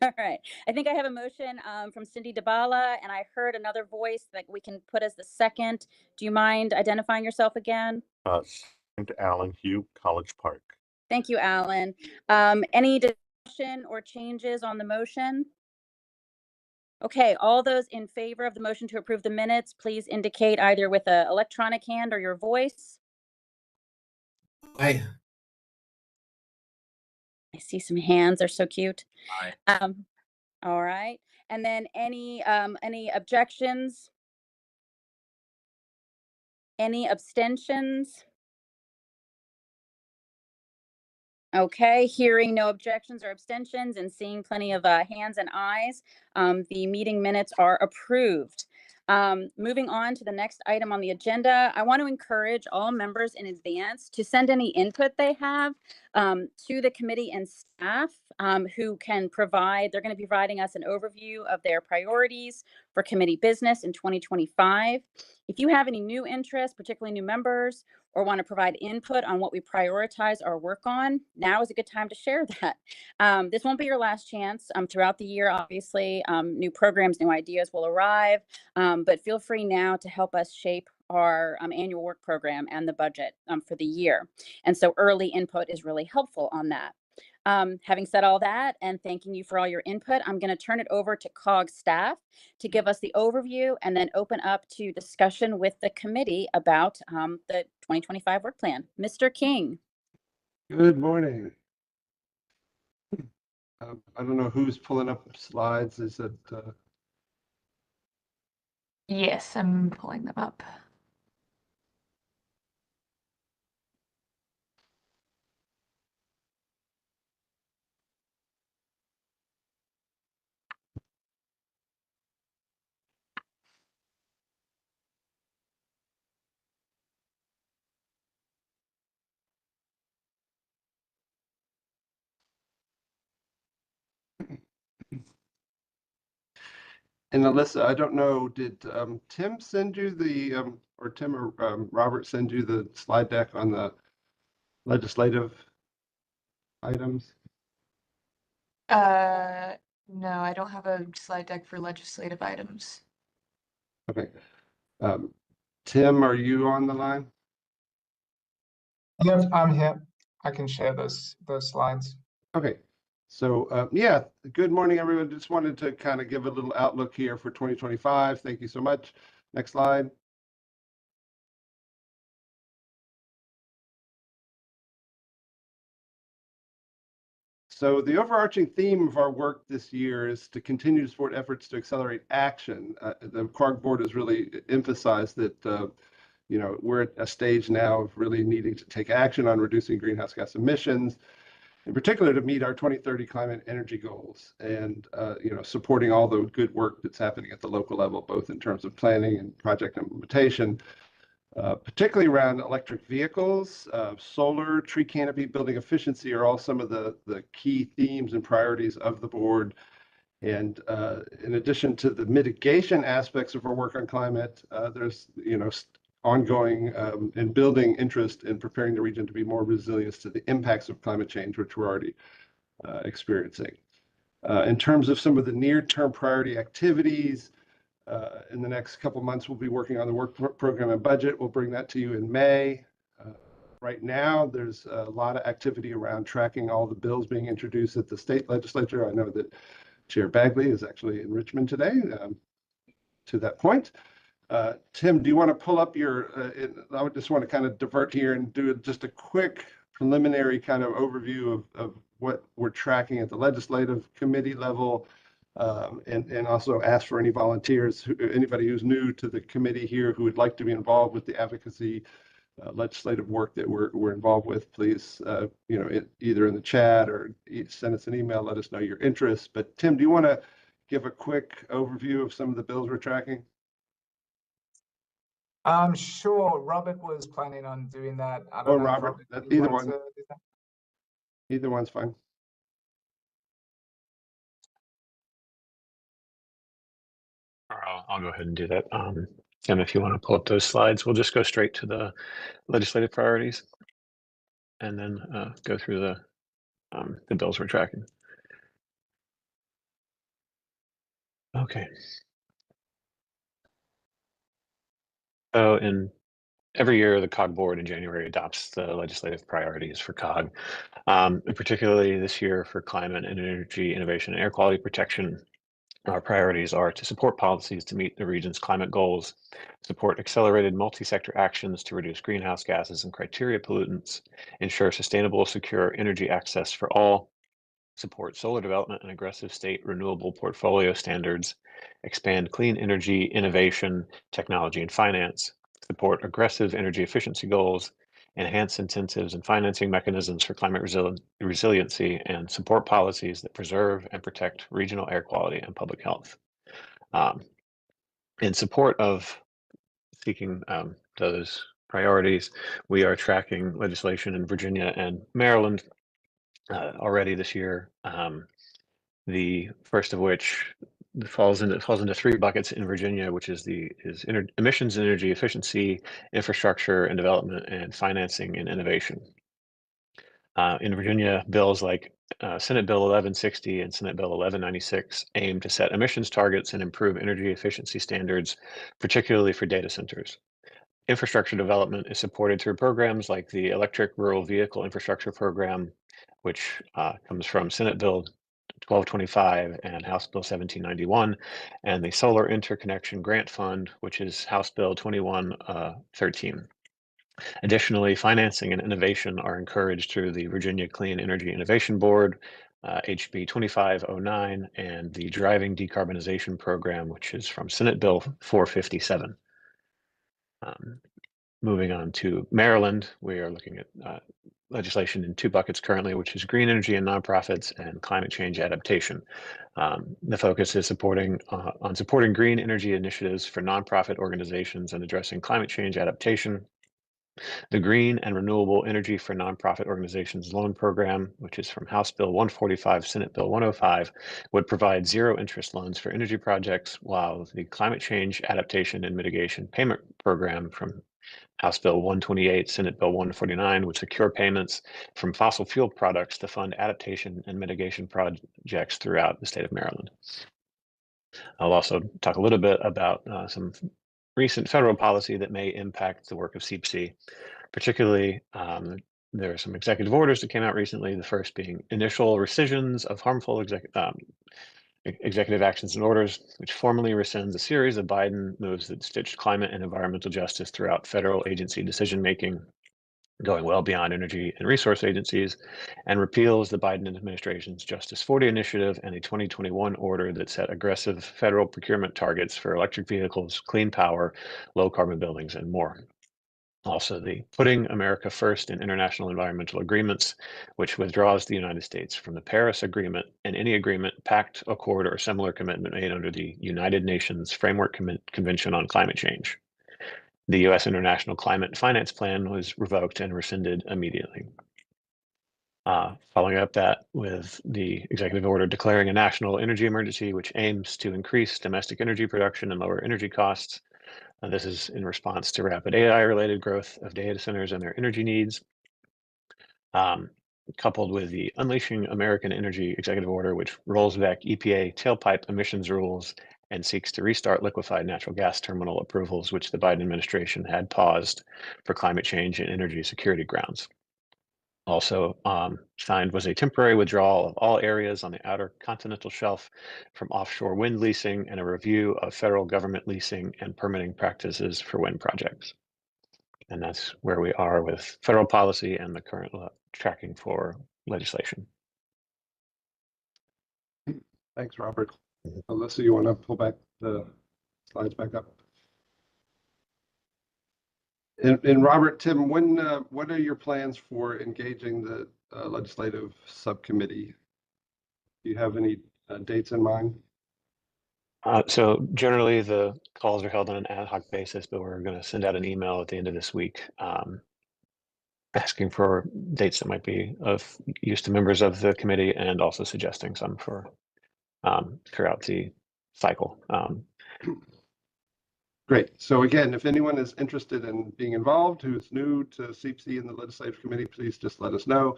All right. I think I have a motion from Cindy DeBala, and I heard another voice that we can put as the second. Do you mind identifying yourself again? Second, Alan Hugh, College Park. Thank you, Alan. Any discussion or changes on the motion? Okay, all those in favor of the motion to approve the minutes, please indicate either with an electronic hand or your voice. Aye. I see some hands. They're so cute. Aye. All right. And then any objections? Any abstentions? Okay, hearing no objections or abstentions and seeing plenty of hands and eyes, the meeting minutes are approved. Moving on to the next item on the agenda, I want to encourage all members in advance to send any input they have to the committee and staff who can provide, they're going to be providing us an overview of their priorities for committee business in 2025. If you have any new interests, particularly new members, or want to provide input on what we prioritize our work on, now is a good time to share that. This won't be your last chance. Throughout the year, obviously, new programs, new ideas will arrive, but feel free now to help us shape our annual work program and the budget for the year. And so early input is really helpful on that. Having said all that, and thanking you for all your input, I'm going to turn it over to COG staff to give us the overview and then open up to discussion with the committee about the 2025 work plan. Mr. King. Good morning. I don't know who's pulling up slides. Is it? Yes, I'm pulling them up. And Alyssa, I don't know, did Tim send you the, or Tim or Robert send you the slide deck on the legislative items? No, I don't have a slide deck for legislative items. Okay. Tim, are you on the line? Yep, I'm here. I can share those slides. Okay. So yeah, good morning, everyone. Just wanted to kind of give a little outlook here for 2025. Thank you so much. Next slide. So the overarching theme of our work this year is to continue to support efforts to accelerate action. The COG board has really emphasized that we're at a stage now of really needing to take action on reducing greenhouse gas emissions, in particular to meet our 2030 climate energy goals, and supporting all the good work that's happening at the local level, both in terms of planning and project implementation. Particularly around electric vehicles, solar, tree canopy, building efficiency are all some of the key themes and priorities of the board. And in addition to the mitigation aspects of our work on climate, there's ongoing and building interest in preparing the region to be more resilient to the impacts of climate change, which we're already experiencing. In terms of some of the near-term priority activities, in the next couple of months, we'll be working on the work program and budget. We'll bring that to you in May. Right now, there's a lot of activity around tracking all the bills being introduced at the state legislature. I know that Chair Bagley is actually in Richmond today to that point. Tim, do you want to pull up your, I would just want to kind of divert here and do just a quick preliminary kind of overview of what we're tracking at the legislative committee level. And also ask for any volunteers, anybody who's new to the committee here who would like to be involved with the advocacy legislative work that we're involved with, please, either in the chat or send us an email, let us know your interest. But Tim, do you want to give a quick overview of some of the bills we're tracking? Sure. Robert was planning on doing that. I don't or know Robert, either one. Either one's fine. I'll go ahead and do that. Tim, if you want to pull up those slides, we'll just go straight to the legislative priorities and then go through the bills we're tracking. Okay. So every year, the COG board in January adopts the legislative priorities for COG, and particularly this year for climate and energy innovation and air quality protection. Our priorities are to support policies to meet the region's climate goals, support accelerated multi-sector actions to reduce greenhouse gases and criteria pollutants, ensure sustainable, secure energy access for all, support solar development and aggressive state renewable portfolio standards, expand clean energy innovation, technology, and finance, support aggressive energy efficiency goals, enhance incentives and financing mechanisms for climate resiliency, and support policies that preserve and protect regional air quality and public health. In support of seeking those priorities, we are tracking legislation in Virginia and Maryland already this year. The first of which falls into three buckets in Virginia, which is emissions and energy efficiency, infrastructure and development, and financing and innovation. In Virginia, bills like Senate Bill 1160 and Senate Bill 1196 aim to set emissions targets and improve energy efficiency standards, particularly for data centers. Infrastructure development is supported through programs like the Electric Rural Vehicle Infrastructure Program, which comes from Senate Bill 1225 and House Bill 1791, and the Solar Interconnection Grant Fund, which is House Bill 2113. Additionally, financing and innovation are encouraged through the Virginia Clean Energy Innovation Board, HB 2509, and the Driving Decarbonization Program, which is from Senate Bill 457. Moving on to Maryland, we are looking at legislation in two buckets currently, which is green energy and nonprofits and climate change adaptation. The focus is on supporting green energy initiatives for nonprofit organizations and addressing climate change adaptation. The Green and Renewable Energy for Nonprofit Organizations Loan Program, which is from House Bill 145, Senate Bill 105, would provide zero interest loans for energy projects, while the Climate Change Adaptation and Mitigation Payment Program from House Bill 128, Senate Bill 149 would secure payments from fossil fuel products to fund adaptation and mitigation projects throughout the state of Maryland. I'll also talk a little bit about some recent federal policy that may impact the work of CEEPC. Particularly, there are some executive orders that came out recently, the first being initial rescissions of harmful executive actions and orders, which formally rescinds a series of Biden moves that stitched climate and environmental justice throughout federal agency decision-making, going well beyond energy and resource agencies, and repeals the Biden administration's Justice 40 initiative and a 2021 order that set aggressive federal procurement targets for electric vehicles, clean power, low carbon buildings, and more. Also, the Putting America First in International Environmental Agreements, which withdraws the United States from the Paris Agreement and any agreement, pact, accord, or similar commitment made under the United Nations Framework Convention on Climate Change. The U.S. International Climate Finance Plan was revoked and rescinded immediately. Following up that with the executive order declaring a national energy emergency, which aims to increase domestic energy production and lower energy costs. This is in response to rapid AI-related growth of data centers and their energy needs, coupled with the Unleashing American Energy Executive Order, which rolls back EPA tailpipe emissions rules and seeks to restart liquefied natural gas terminal approvals, which the Biden administration had paused for climate change and energy security grounds. Also signed was a temporary withdrawal of all areas on the outer continental shelf from offshore wind leasing and a review of federal government leasing and permitting practices for wind projects. And that's where we are with federal policy and the current tracking for legislation. Thanks, Robert. Alyssa, you want to pull back the slides back up? And Robert, Tim, what are your plans for engaging the legislative subcommittee? Do you have any dates in mind? So generally the calls are held on an ad hoc basis, but we're going to send out an email at the end of this week asking for dates that might be of use to members of the committee and also suggesting some for throughout the cycle. Great. So again, if anyone is interested in being involved who's new to CEEPC and the legislative committee, please just let us know.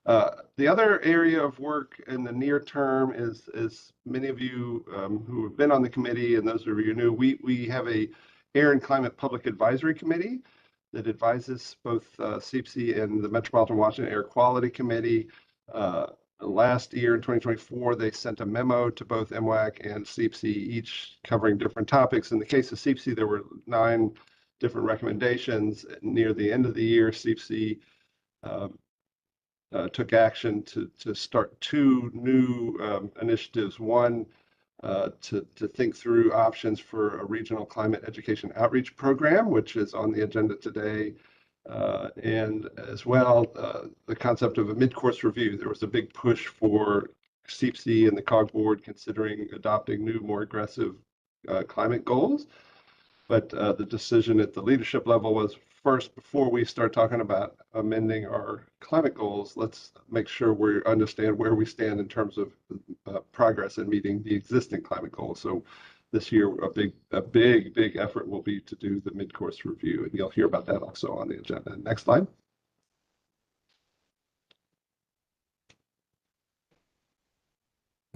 The other area of work in the near term is, as many of you who have been on the committee and those of you new, we have a Air and Climate Public Advisory Committee that advises both CEEPC and the Metropolitan Washington Air Quality Committee. Last year in 2024, they sent a memo to both MWAC and CEEPC, each covering different topics. In the case of CEEPC, there were 9 different recommendations. Near the end of the year, CEEPC took action to start 2 new initiatives. One, to think through options for a regional climate education outreach program, which is on the agenda today. And as well, the concept of a mid-course review. There was a big push for CEEPC and the COG board considering adopting new, more aggressive climate goals. But the decision at the leadership level was, first, before we start talking about amending our climate goals, let's make sure we understand where we stand in terms of progress in meeting the existing climate goals. So this year, a big effort will be to do the mid-course review, and you'll hear about that also on the agenda. Next slide.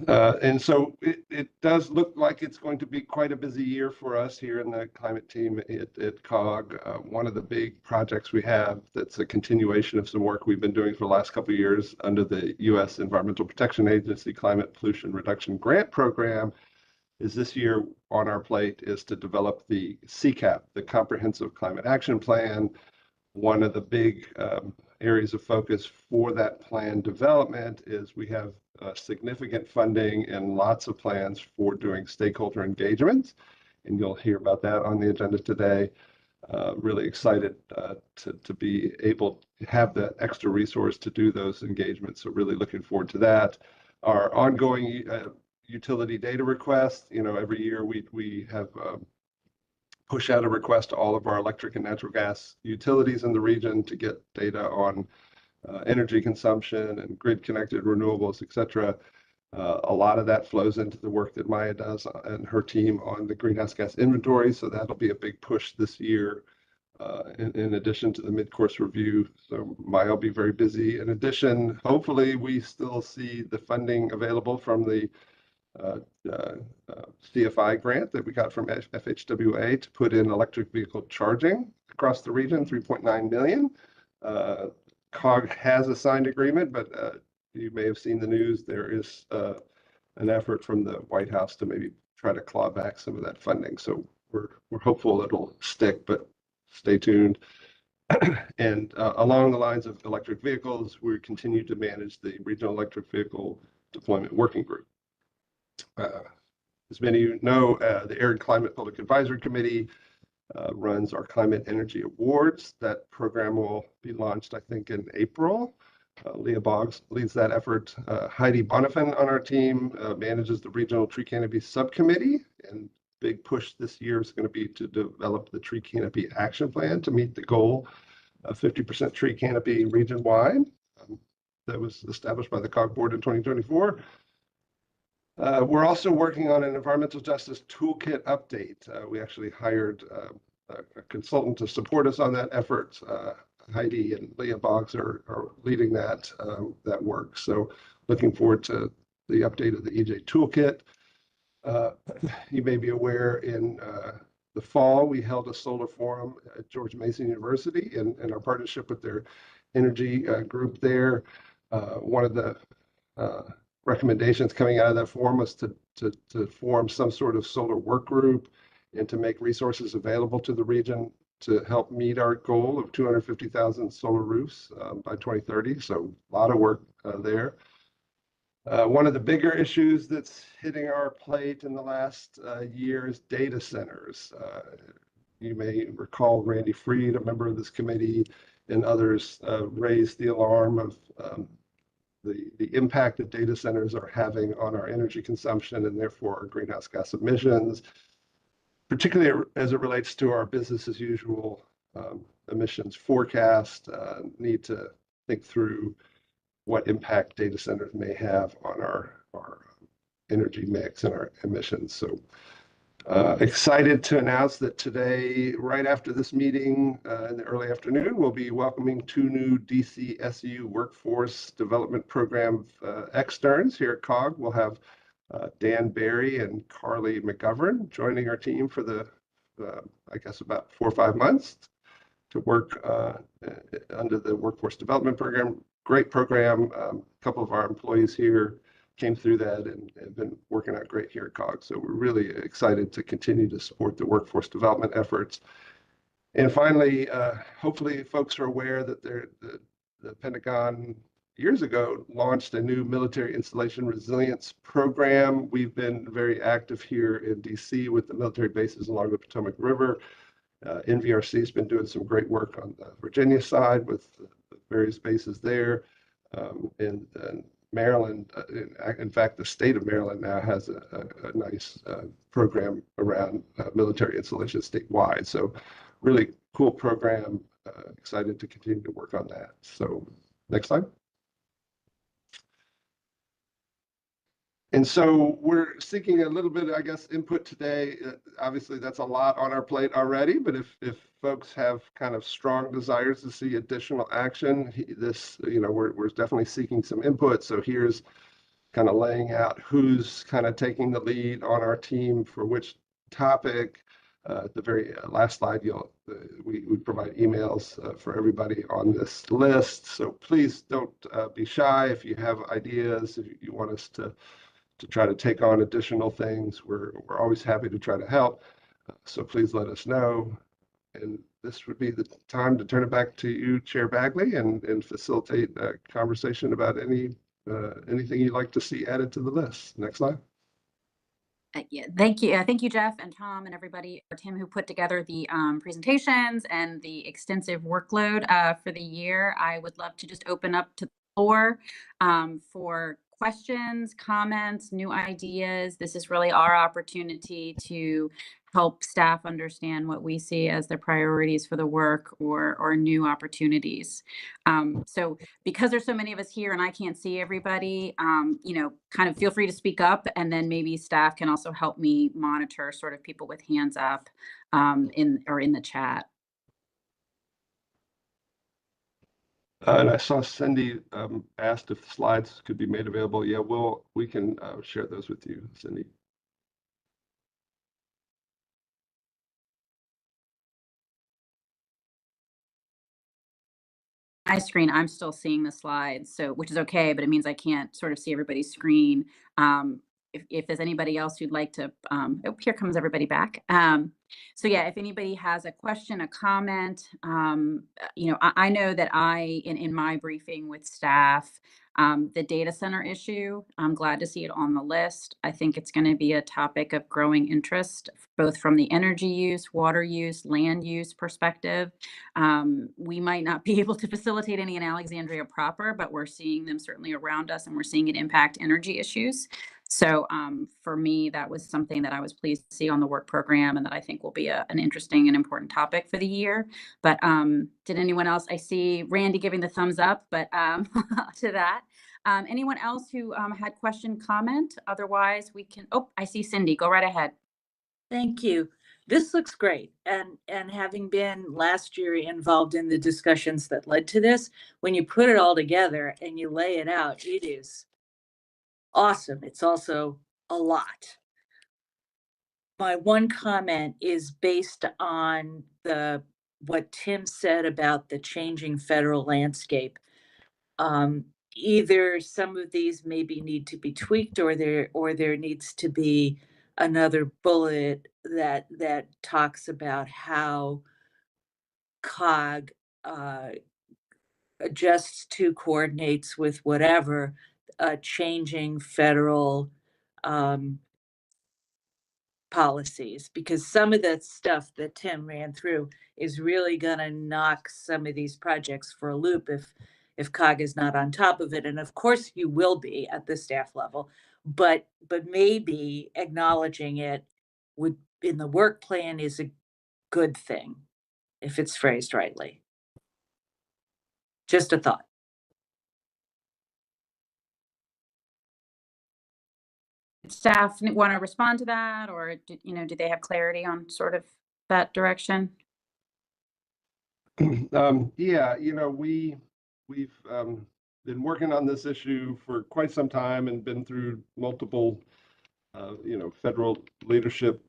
And so it does look like it's going to be quite a busy year for us here in the climate team at COG. One of the big projects we have that's a continuation of some work we've been doing for the last couple of years under the U.S. Environmental Protection Agency Climate Pollution Reduction Grant Program is this year on our plate is to develop the CCAP, the Comprehensive Climate Action Plan. One of the big areas of focus for that plan development is we have significant funding and lots of plans for doing stakeholder engagements, and you'll hear about that on the agenda today. Really excited to be able to have that extra resource to do those engagements, so really looking forward to that. Our ongoing utility data requests, every year we have push out a request to all of our electric and natural gas utilities in the region to get data on energy consumption and grid connected renewables, et cetera. A lot of that flows into the work that Maya does and her team on the greenhouse gas inventory. So that'll be a big push this year in addition to the mid-course review. So Maya will be very busy. In addition, hopefully we still see the funding available from the CFI grant that we got from FHWA to put in electric vehicle charging across the region, 3.9 million. COG has a signed agreement, but you may have seen the news. There is an effort from the White House to maybe try to claw back some of that funding. So we're hopeful it'll stick, but stay tuned. And along the lines of electric vehicles, we continue to manage the Regional Electric Vehicle Deployment Working Group. As many of you know, the Air and Climate Public Advisory Committee runs our Climate Energy Awards. That program will be launched, I think, in April. Leah Boggs leads that effort. Heidi Bonifan on our team manages the Regional Tree Canopy Subcommittee, and big push this year is going to be to develop the Tree Canopy Action Plan to meet the goal of 50% tree canopy region-wide. That was established by the COG board in 2024. We're also working on an environmental justice toolkit update. We actually hired a consultant to support us on that effort. Heidi and Leah Boggs are leading that work. So looking forward to the update of the EJ toolkit. You may be aware in the fall, we held a solar forum at George Mason University in our partnership with their energy group there. One of the recommendations coming out of that forum was to form some sort of solar work group and to make resources available to the region to help meet our goal of 250,000 solar roofs by 2030. So a lot of work there. One of the bigger issues that's hitting our plate in the last year is data centers. You may recall Randy Freed, a member of this committee, and others raised the alarm of the impact that data centers are having on our energy consumption and therefore our greenhouse gas emissions, particularly as it relates to our business as usual emissions forecast. Need to think through what impact data centers may have on our energy mix and our emissions. So Excited to announce that today, right after this meeting in the early afternoon, we'll be welcoming 2 new DCSU Workforce Development Program externs here at COG. We'll have Dan Barry and Carly McGovern joining our team for the, I guess, about 4 or 5 months to work under the Workforce Development Program. Great program. A couple of our employees here came through that and have been working out great here at COG. So we're really excited to continue to support the workforce development efforts. And finally, hopefully folks are aware that the Pentagon years ago launched a new military installation resilience program. We've been very active here in DC with the military bases along the Potomac River. NVRC has been doing some great work on the Virginia side with the various bases there. And Maryland, in fact, the state of Maryland now has a nice program around military installation statewide. So really cool program. Excited to continue to work on that. So next slide. And so we're seeking a little bit, I guess, input today. Obviously, that's a lot on our plate already, but if folks have kind of strong desires to see additional action, we're definitely seeking some input. So here's kind of laying out who's kind of taking the lead on our team for which topic. At the very last slide, we provide emails for everybody on this list. So please don't be shy if you have ideas, if you want us to try to take on additional things. We're always happy to try to help. So please let us know. And this would be the time to turn it back to you, Chair Bagley, and facilitate a conversation about anything you'd like to see added to the list. Next slide. Yeah, thank you. Thank you, Jeff and Tom and everybody, or Tim, who put together the presentations and the extensive workload for the year. I would love to just open up to the floor for questions, comments, new ideas. This is really our opportunity to help staff understand what we see as the priorities for the work or new opportunities. So because there's so many of us here and I can't see everybody, kind of feel free to speak up, and then maybe staff can also help me monitor sort of people with hands up in the chat. And I saw Cindy asked if slides could be made available. Yeah, we can share those with you, Cindy. My screen, I'm still seeing the slides, so which is okay, but it means I can't sort of see everybody's screen. If there's anybody else who'd like to, here comes everybody back. So yeah, if anybody has a question, a comment, I know that in my briefing with staff, the data center issue, I'm glad to see it on the list. I think it's going to be a topic of growing interest, both from the energy use, water use, land use perspective. We might not be able to facilitate any in Alexandria proper, but we're seeing them certainly around us, and we're seeing it impact energy issues. So for me, that was something that I was pleased to see on the work program, and that I think will be an interesting and important topic for the year. But did anyone else? I see Randy giving the thumbs up, but to that. Anyone else who had question, comment? Otherwise, we can, I see Cindy, go right ahead. Thank you. This looks great. And having been last year involved in the discussions that led to this, when you put it all together and you lay it out, it is awesome. It's also a lot. My one comment is based on what Tim said about the changing federal landscape. Either some of these maybe need to be tweaked, or there needs to be another bullet that talks about how COG adjusts to, coordinates with whatever changing federal policies, because some of the stuff that Tim ran through is really going to knock some of these projects for a loop if COG is not on top of it. And of course you will be at the staff level, but maybe acknowledging it in the work plan is a good thing if it's phrased rightly. Just a thought. staff want to respond to that, or do they have clarity on sort of that direction? Yeah, we've been working on this issue for quite some time and been through multiple, federal leadership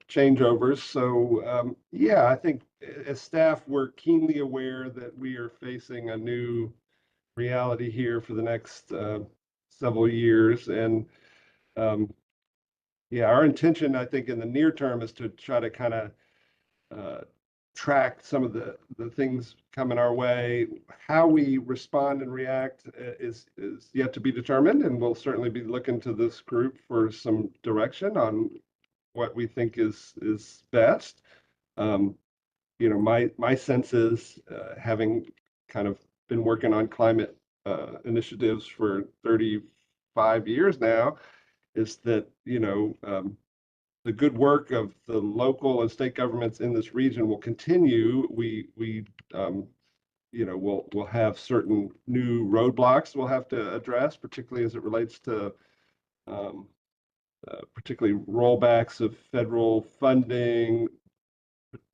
changeovers. So yeah, I think as staff, we're keenly aware that we are facing a new reality here for the next several years. And yeah, our intention, I think, in the near term is to try to kind of track some of the things coming our way. How we respond and react is yet to be determined, and we'll certainly be looking to this group for some direction on what we think is best. My sense is, having kind of been working on climate initiatives for 35 years now, is that the good work of the local and state governments in this region will continue. We'll have certain new roadblocks we'll have to address, particularly as it relates to particularly rollbacks of federal funding,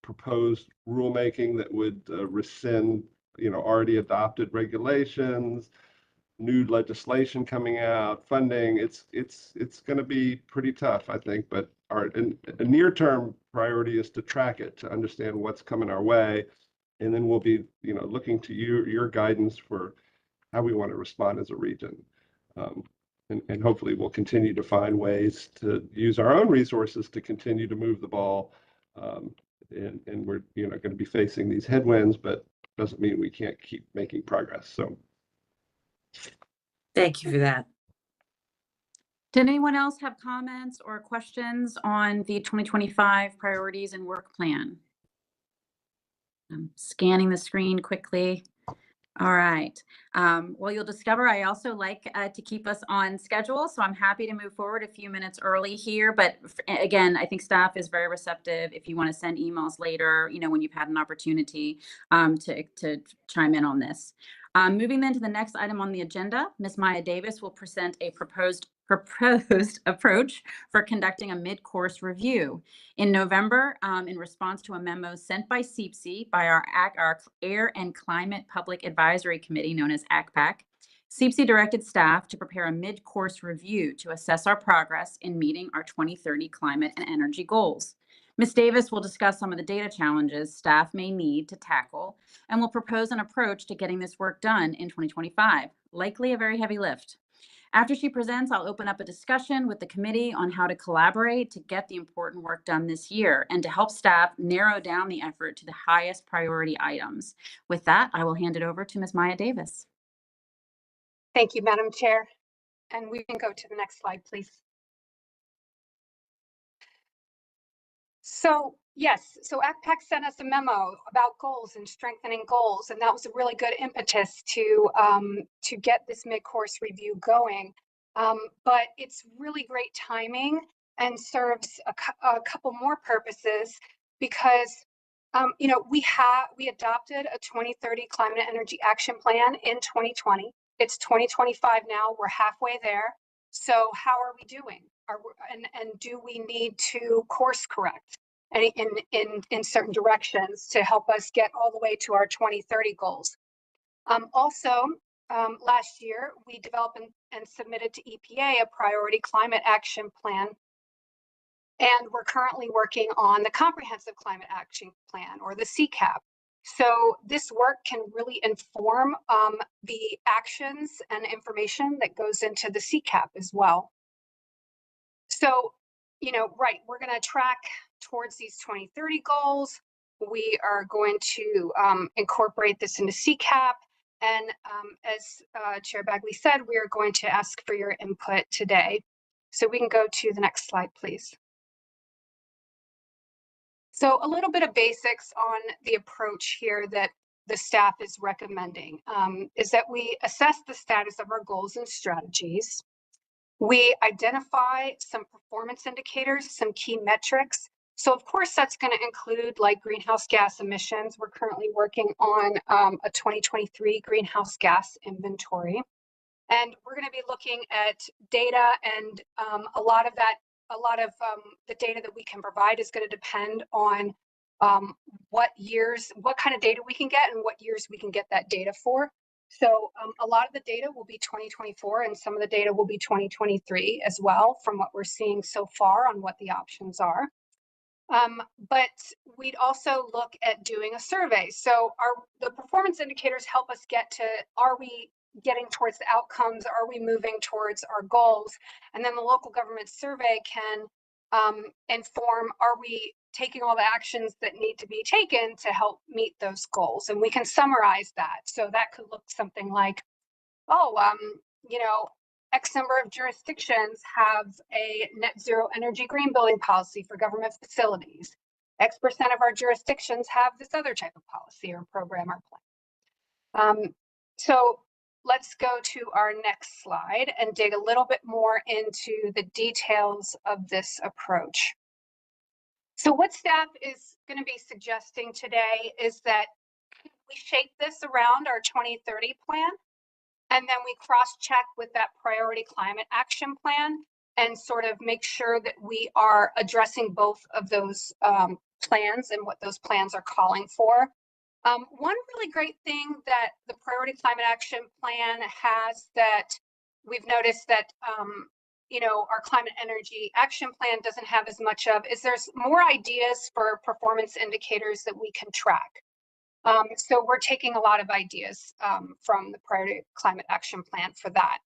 proposed rulemaking that would rescind already adopted regulations, new legislation coming out, funding. It's going to be pretty tough, I think, but a near-term priority is to track it, to understand what's coming our way, and then we'll be looking to your guidance for how we want to respond as a region. And hopefully we'll continue to find ways to use our own resources to continue to move the ball. And we're going to be facing these headwinds, but doesn't mean we can't keep making progress. So Thank you for that. Did anyone else have comments or questions on the 2025 priorities and work plan? I'm scanning the screen quickly. All right. Well, you'll discover I also like to keep us on schedule, so I'm happy to move forward a few minutes early here. But again, I think staff is very receptive if you want to send emails later, when you've had an opportunity to chime in on this. Moving then to the next item on the agenda, Ms. Maya Davis will present a proposed approach for conducting a mid-course review. In November, in response to a memo sent by CEEPC by our Air and Climate Public Advisory Committee, known as ACPAC, CEEPC directed staff to prepare a mid-course review to assess our progress in meeting our 2030 climate and energy goals. Ms. Davis will discuss some of the data challenges staff may need to tackle and will propose an approach to getting this work done in 2025, likely a very heavy lift. After she presents, I'll open up a discussion with the committee on how to collaborate to get the important work done this year and to help staff narrow down the effort to the highest priority items. With that, I will hand it over to Ms. Maya Davis. Thank you, Madam Chair. And we can go to the next slide, please. So yes, so ACPAC sent us a memo about goals and strengthening goals, and that was a really good impetus to get this mid-course review going. But it's really great timing and serves a couple more purposes because we adopted a 2030 climate and energy action plan in 2020. It's 2025 now. We're halfway there. So how are we doing? And do we need to course correct in certain directions to help us get all the way to our 2030 goals? Last year, we developed and submitted to EPA a priority climate action plan. And we're currently working on the Comprehensive Climate Action Plan, or the CEECP. So this work can really inform the actions and information that goes into the CEECP as well. So, we're going to track towards these 2030 goals. We are going to incorporate this into CEECP. And as Chair Bagley said, we are going to ask for your input today. So we can go to the next slide, please. So a little bit of basics on the approach here that the staff is recommending is that we assess the status of our goals and strategies. We identify some performance indicators, some key metrics. So of course, that's going to include like greenhouse gas emissions. We're currently working on a 2023 greenhouse gas inventory. And we're going to be looking at data, and a lot of the data that we can provide is going to depend on what kind of data we can get and what years we can get that data for. So a lot of the data will be 2024 and some of the data will be 2023 as well, from what we're seeing so far on what the options are. But we'd also look at doing a survey. So the performance indicators help us get to, are we getting towards the outcomes? Are we moving towards our goals? And then the local government survey can inform, are we taking all the actions that need to be taken to help meet those goals? And we can summarize that. So that could look something like, you know, X number of jurisdictions have a net zero energy green building policy for government facilities. X% of our jurisdictions have this other type of policy or program or plan. So let's go to our next slide and dig a little bit more into the details of this approach. So what staff is going to be suggesting today is that we shape this around our 2030 plan, and then we cross-check with that priority climate action plan and sort of make sure that we are addressing both of those plans and what those plans are calling for. One really great thing that the priority climate action plan has that we've noticed that you know, our climate energy action plan doesn't have as much of is there's more ideas for performance indicators that we can track. So we're taking a lot of ideas from the priority climate action plan for that.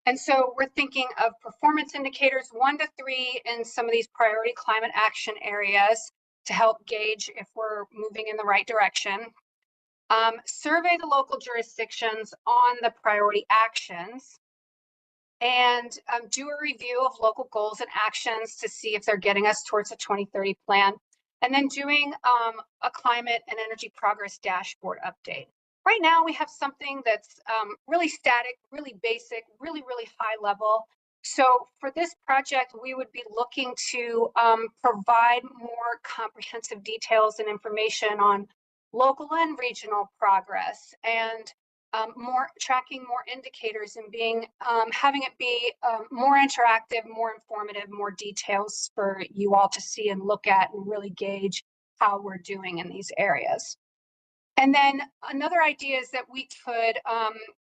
And so we're thinking of performance indicators 1 to 3 in some of these priority climate action areas to help gauge if we're moving in the right direction. Survey the local jurisdictions on the priority actions, and do a review of local goals and actions to see if they're getting us towards a 2030 plan. And then doing a climate and energy progress dashboard update. Right now we have something that's really static, really basic, really high level. So for this project, we would be looking to provide more comprehensive details and information on local and regional progress, and tracking more indicators, and having it be more interactive, more informative, more details for you all to see and look at and really gauge how we're doing in these areas. And then another idea is that we could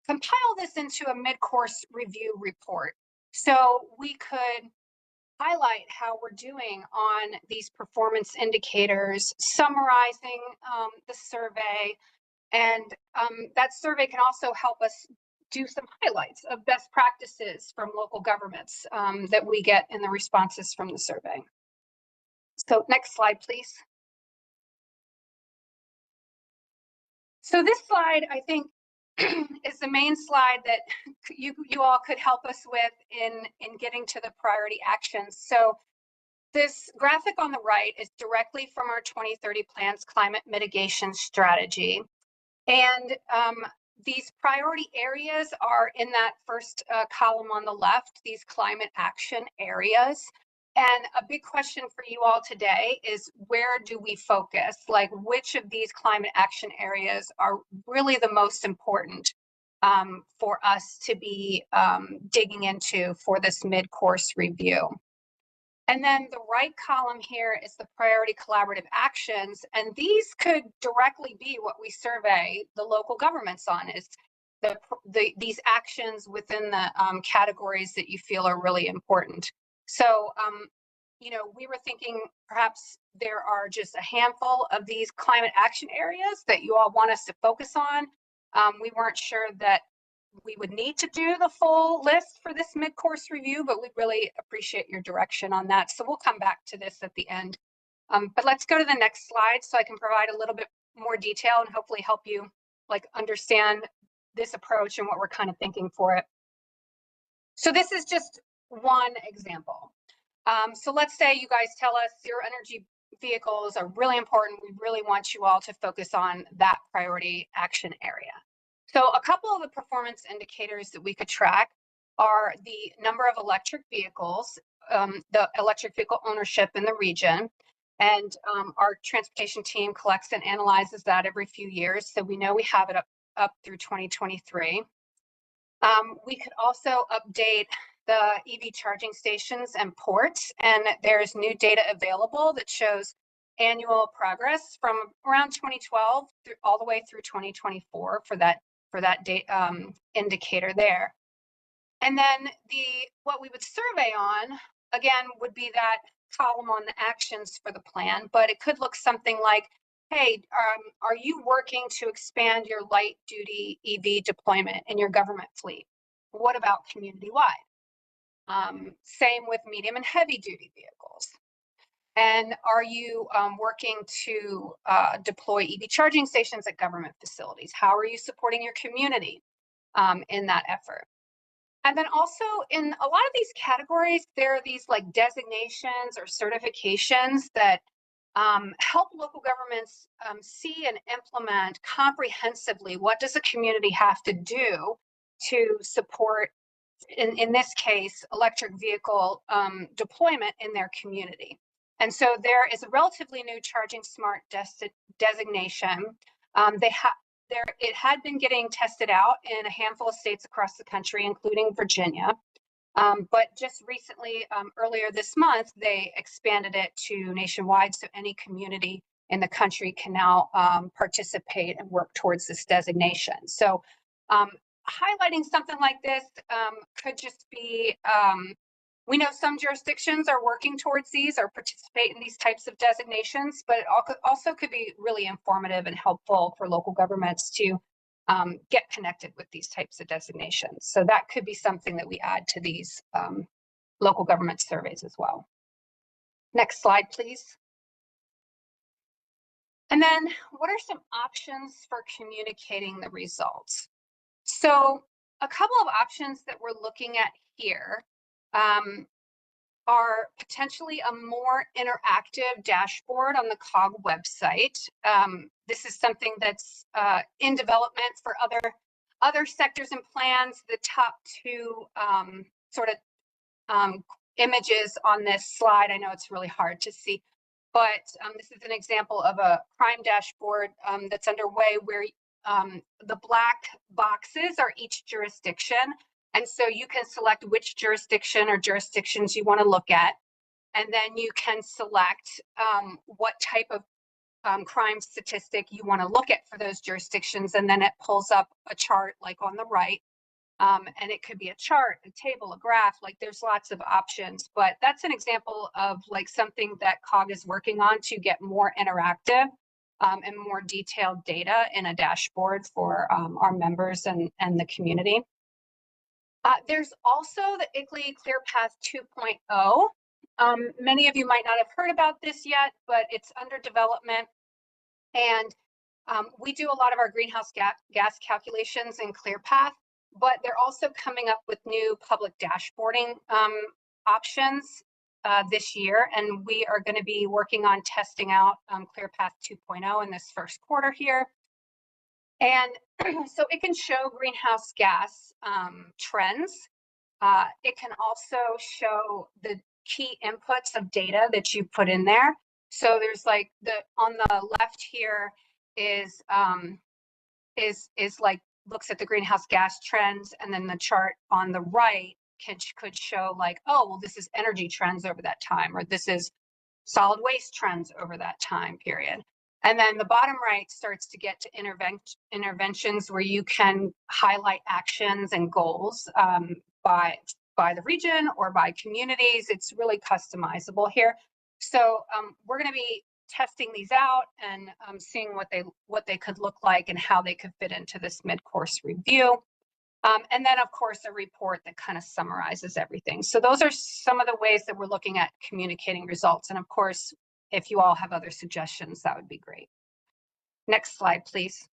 compile this into a mid-course review report. So we could highlight how we're doing on these performance indicators, summarizing the survey. And that survey can also help us do some highlights of best practices from local governments that we get in the responses from the survey. So next slide, please. So this slide, I think, is the main slide that you all could help us with in getting to the priority actions. So this graphic on the right is directly from our 2030 plan's climate mitigation strategy. And these priority areas are in that first column on the left, these climate action areas. And a big question for you all today is, where do we focus? Like, which of these climate action areas are really the most important for us to be digging into for this mid-course review? And then the right column here is the priority collaborative actions. And these could directly be what we survey the local governments on, is these actions within the categories that you feel are really important. So, you know, we were thinking perhaps there are just a handful of these climate action areas that you all want us to focus on. We weren't sure that we would need to do the full list for this mid-course review, but we really appreciate your direction on that. So we'll come back to this at the end. But let's go to the next slide so I can provide a little bit more detail and hopefully help you understand this approach and what we're kind of thinking for it. So this is just one example. So let's say you guys tell us zero energy vehicles are really important. We really want you all to focus on that priority action area. So a couple of the performance indicators that we could track are the number of electric vehicles, the electric vehicle ownership in the region. And our transportation team collects and analyzes that every few years. So we know we have it up through 2023. We could also update the EV charging stations and ports, and there's new data available that shows annual progress from around 2012 through all the way through 2024 for that date indicator there. And then what we would survey on again would be that column on the actions for the plan, but it could look something like, hey, are you working to expand your light duty EV deployment in your government fleet? What about community-wide? Same with medium and heavy duty vehicles. And are you working to deploy EV charging stations at government facilities? How are you supporting your community in that effort? And then also in a lot of these categories, there are these like designations or certifications that help local governments see and implement comprehensively what does a community have to do to support, in this case, electric vehicle deployment in their community. And so there is a relatively new Charging Smart designation. It had been getting tested out in a handful of states across the country, including Virginia. But just recently, earlier this month, they expanded it to nationwide, so any community in the country can now participate and work towards this designation. So highlighting something like this could just be, we know some jurisdictions are working towards these or participate in these types of designations, but it also could be really informative and helpful for local governments to get connected with these types of designations. So that could be something that we add to these local government surveys as well. Next slide, please. And then what are some options for communicating the results? So a couple of options that we're looking at here are potentially a more interactive dashboard on the COG website. This is something that's in development for other sectors and plans. The top two images on this slide, I know it's really hard to see, but this is an example of a crime dashboard that's underway where the black boxes are each jurisdiction. And so you can select which jurisdiction or jurisdictions you want to look at. And then you can select what type of crime statistic you want to look at for those jurisdictions. And then it pulls up a chart like on the right. And it could be a chart, a table, a graph, like there's lots of options. But that's an example of like something that COG is working on to get more interactive and more detailed data in a dashboard for our members and the community. There's also the IGLE ClearPath 2.0. Many of you might not have heard about this yet, but it's under development. And we do a lot of our greenhouse gas calculations in ClearPath, but they're also coming up with new public dashboarding options this year. And we are going to be working on testing out ClearPath 2.0 in this first quarter here. And so it can show greenhouse gas trends. It can also show the key inputs of data that you put in there. So there's like on the left here is like looks at the greenhouse gas trends, and then the chart on the right could show like, oh, well, this is energy trends over that time, or this is solid waste trends over that time period. And then the bottom right starts to get to interventions where you can highlight actions and goals by the region or by communities. It's really customizable here. So we're going to be testing these out and seeing what they could look like and how they could fit into this mid-course review. And then, of course, a report that kind of summarizes everything. So those are some of the ways that we're looking at communicating results. And of course, if you all have other suggestions, that would be great. Next slide, please.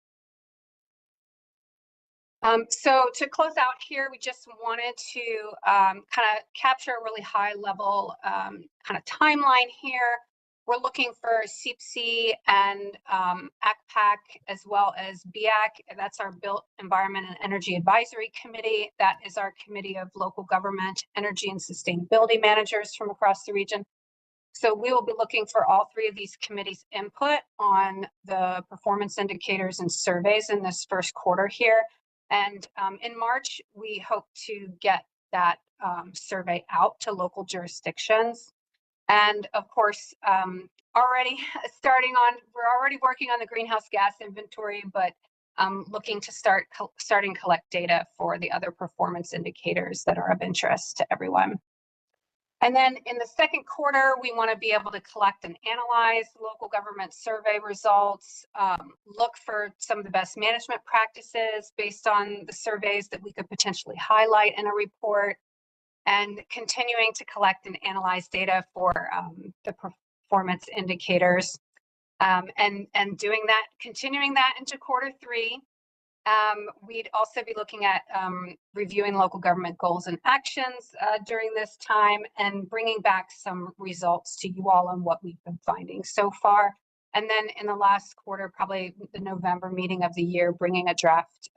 So to close out here, we just wanted to kind of capture a really high level kind of timeline here. We're looking for CEEPC and ACPAC as well as BEAC. That's our Built Environment and Energy Advisory Committee. That is our committee of local government, energy and sustainability managers from across the region. So we will be looking for all three of these committees' input on the performance indicators and surveys in this first quarter here. And in March, we hope to get that survey out to local jurisdictions. And of course, already we're already working on the greenhouse gas inventory, but looking to starting collect data for the other performance indicators that are of interest to everyone. And then in the second quarter, we want to be able to collect and analyze local government survey results, look for some of the best management practices based on the surveys that we could potentially highlight in a report, and continuing to collect and analyze data for the performance indicators, and continuing that into quarter three. We'd also be looking at reviewing local government goals and actions during this time, and bringing back some results to you all on what we've been finding so far. And then in the last quarter, probably the November meeting of the year, bringing a draft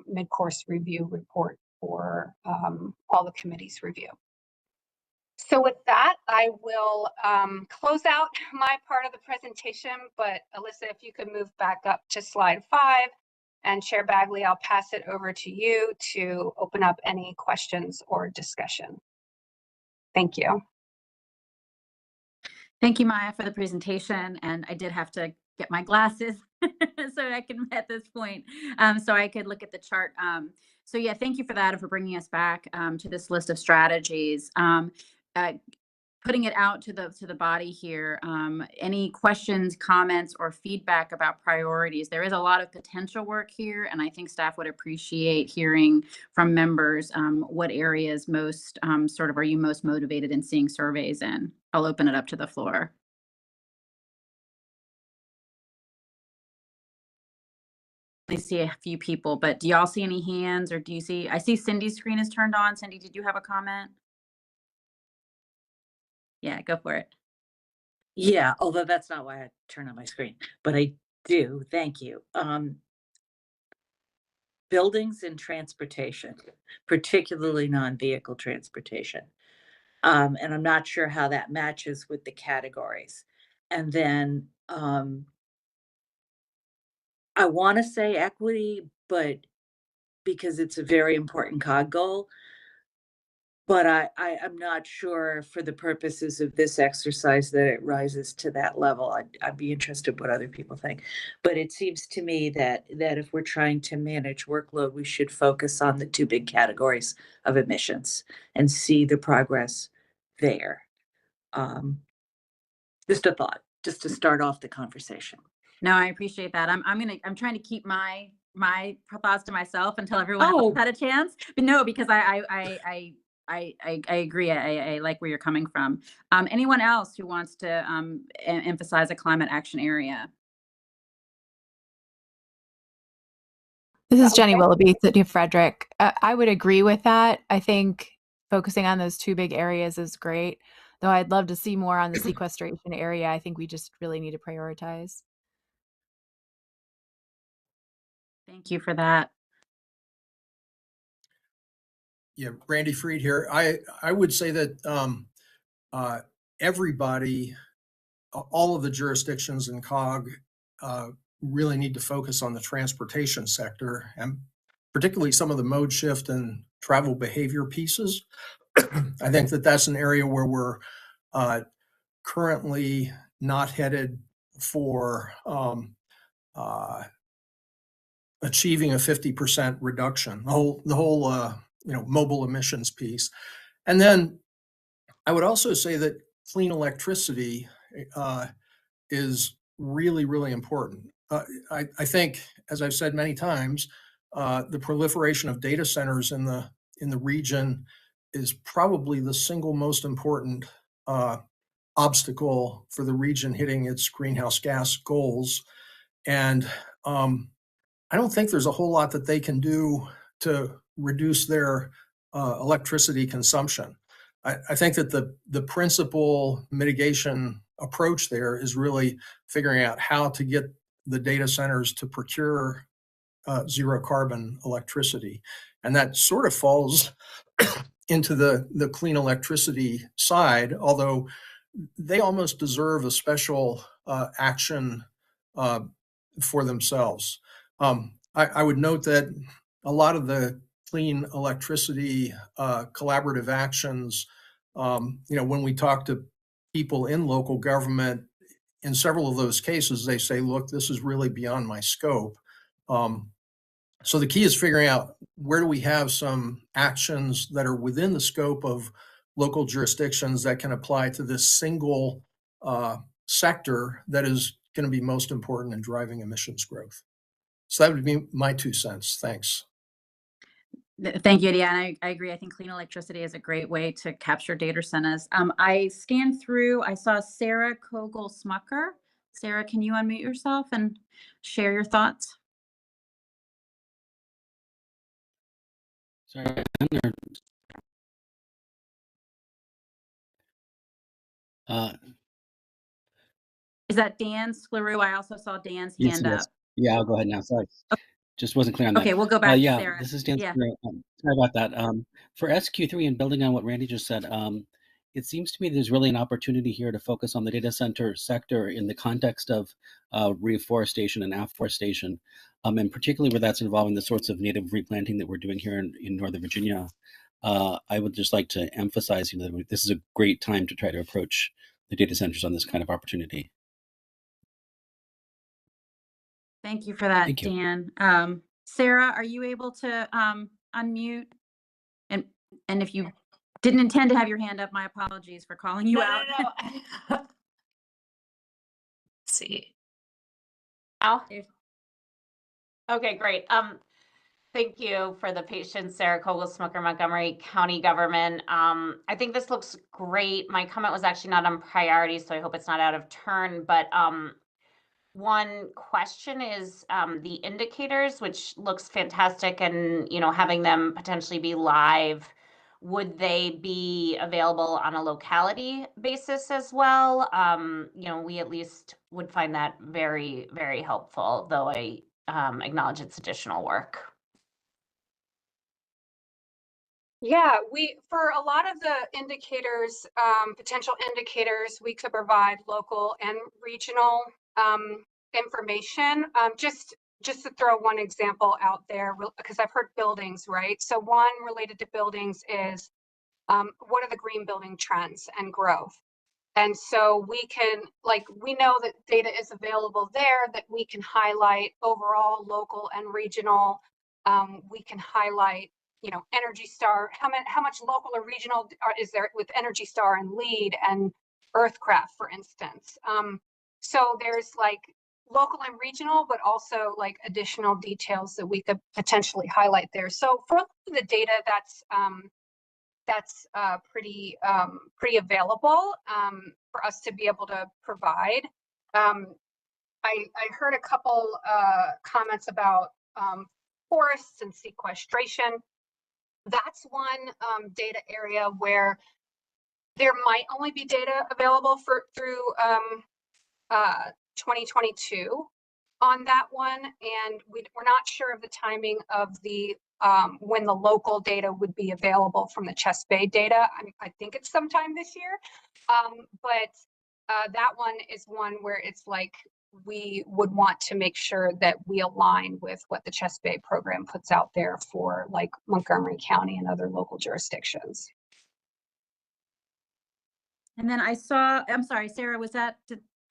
mid-course review report for all the committees' review. So with that, I will close out my part of the presentation, but Alyssa, if you could move back up to slide 5. And Chair Bagley, I'll pass it over to you to open up any questions or discussion. Thank you. Thank you, Maya, for the presentation. And I did have to get my glasses so I can, at this point, so I could look at the chart. So yeah, thank you for that and for bringing us back to this list of strategies. Putting it out to the body here, any questions, comments, or feedback about priorities? There is a lot of potential work here, and I think staff would appreciate hearing from members what areas most are you most motivated in seeing surveys in. I'll open it up to the floor. I see a few people, but do y'all see any hands, or do you see? I see Cindy's screen is turned on. Cindy, did you have a comment? Yeah, go for it. Yeah, although that's not why I turn on my screen, but I do. Thank you. Buildings and transportation, particularly non-vehicle transportation. And I'm not sure how that matches with the categories. And then I want to say equity, but because it's a very important COG goal. But I'm not sure for the purposes of this exercise that it rises to that level. I'd be interested what other people think. But it seems to me that if we're trying to manage workload, we should focus on the 2 big categories of emissions and see the progress there. Just a thought, just to start off the conversation. No, I appreciate that. I'm trying to keep my thoughts to myself until everyone else had a chance. But no, because I agree. I like where you're coming from. Anyone else who wants to emphasize a climate action area? This is Jenny Willoughby, City of Frederick. I would agree with that. I think focusing on those 2 big areas is great, though I'd love to see more on the sequestration area. I think we just really need to prioritize. Thank you for that. Yeah, Randy Freed here. I would say that everybody, all of the jurisdictions in COG really need to focus on the transportation sector, and particularly some of the mode shift and travel behavior pieces. I think that that's an area where we're currently not headed for achieving a 50% reduction, the whole mobile emissions piece. And then I would also say that clean electricity is really, really important. I think, as I've said many times, the proliferation of data centers in the region is probably the single most important obstacle for the region hitting its greenhouse gas goals. And I don't think there's a whole lot that they can do to reduce their electricity consumption. I think that the principal mitigation approach there is really figuring out how to get the data centers to procure zero carbon electricity. And that sort of falls into the clean electricity side, although they almost deserve a special action for themselves. I would note that a lot of the clean electricity collaborative actions, when we talk to people in local government, in several of those cases, they say, look, this is really beyond my scope. So the key is figuring out where do we have some actions that are within the scope of local jurisdictions that can apply to this single sector that is going to be most important in driving emissions growth. So that would be my 2 cents. Thanks. Thank you, Deanna. I agree. I think clean electricity is a great way to capture data centers. I scanned through, I saw Sarah Kogel-Smucker. Sarah, can you unmute yourself and share your thoughts? Sorry, Is that Dan Scleroux? I also saw Dan's yes, hand up. Yeah, I'll go ahead now. Sorry. Just wasn't clear on that. Okay, we'll go back to Yeah, Sarah. this is Dan Yeah. Scleroux. Sorry about that. For SQ3 and building on what Randy just said, it seems to me there's really an opportunity here to focus on the data center sector in the context of reforestation and afforestation, and particularly where that's involving the sorts of native replanting that we're doing here in Northern Virginia. I would just like to emphasize that this is a great time to try to approach the data centers on this kind of opportunity. Thank you for that, Thank you. Dan. Sarah, are you able to unmute? And if you didn't intend to have your hand up, my apologies for calling you out. No. Let's see. Oh. Okay, great. Thank you for the patience, Sarah Kogel-Smucker, Montgomery County Government. I think this looks great. My comment was actually not on priority, so I hope it's not out of turn, but one question is the indicators, which looks fantastic, and having them potentially be live. Would they be available on a locality basis as well? We at least would find that very, very helpful, though I acknowledge it's additional work. Yeah, for a lot of the indicators, potential indicators, we could provide local and regional information. Just to throw one example out there, because I've heard buildings, right? So one related to buildings is what are the green building trends and growth? And so we know that data is available there that we can highlight overall, local and regional. We can highlight, Energy Star, how much local or regional is there with Energy Star and LEED and Earthcraft, for instance. So there's local and regional, but also additional details that we could potentially highlight there. So for the data that's pretty available for us to be able to provide. I heard a couple comments about forests and sequestration. That's one data area where there might only be data available through 2022 on that one, and we're not sure of the timing of the when the local data would be available from the Chest Bay data. I think it's sometime this year, but that one is one where it's we would want to make sure that we align with what the Chest Bay program puts out there for Montgomery County and other local jurisdictions. And then I'm sorry, Sarah,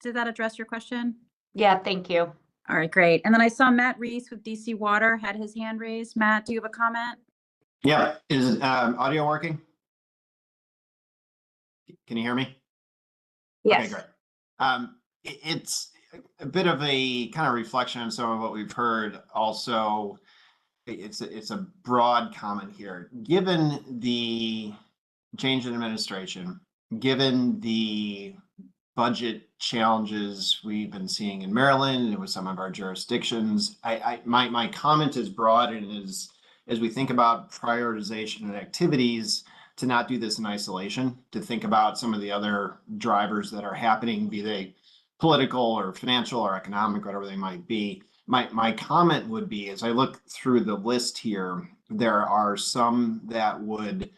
did that address your question? Yeah, thank you. All right, great. And then I saw Matt Reese with DC Water had his hand raised. Matt, do you have a comment? Yeah, is audio working? Can you hear me? Yes. Okay, great. It's a bit of a kind of reflection on some of what we've heard. Also, it's a broad comment here. Given the change in administration, given the budget challenges we've been seeing in Maryland and with some of our jurisdictions, my comment is broad, and is as we think about prioritization and activities, to not do this in isolation, to think about some of the other drivers that are happening, be they political or financial or economic, whatever they might be. My comment would be, as I look through the list here, there are some that would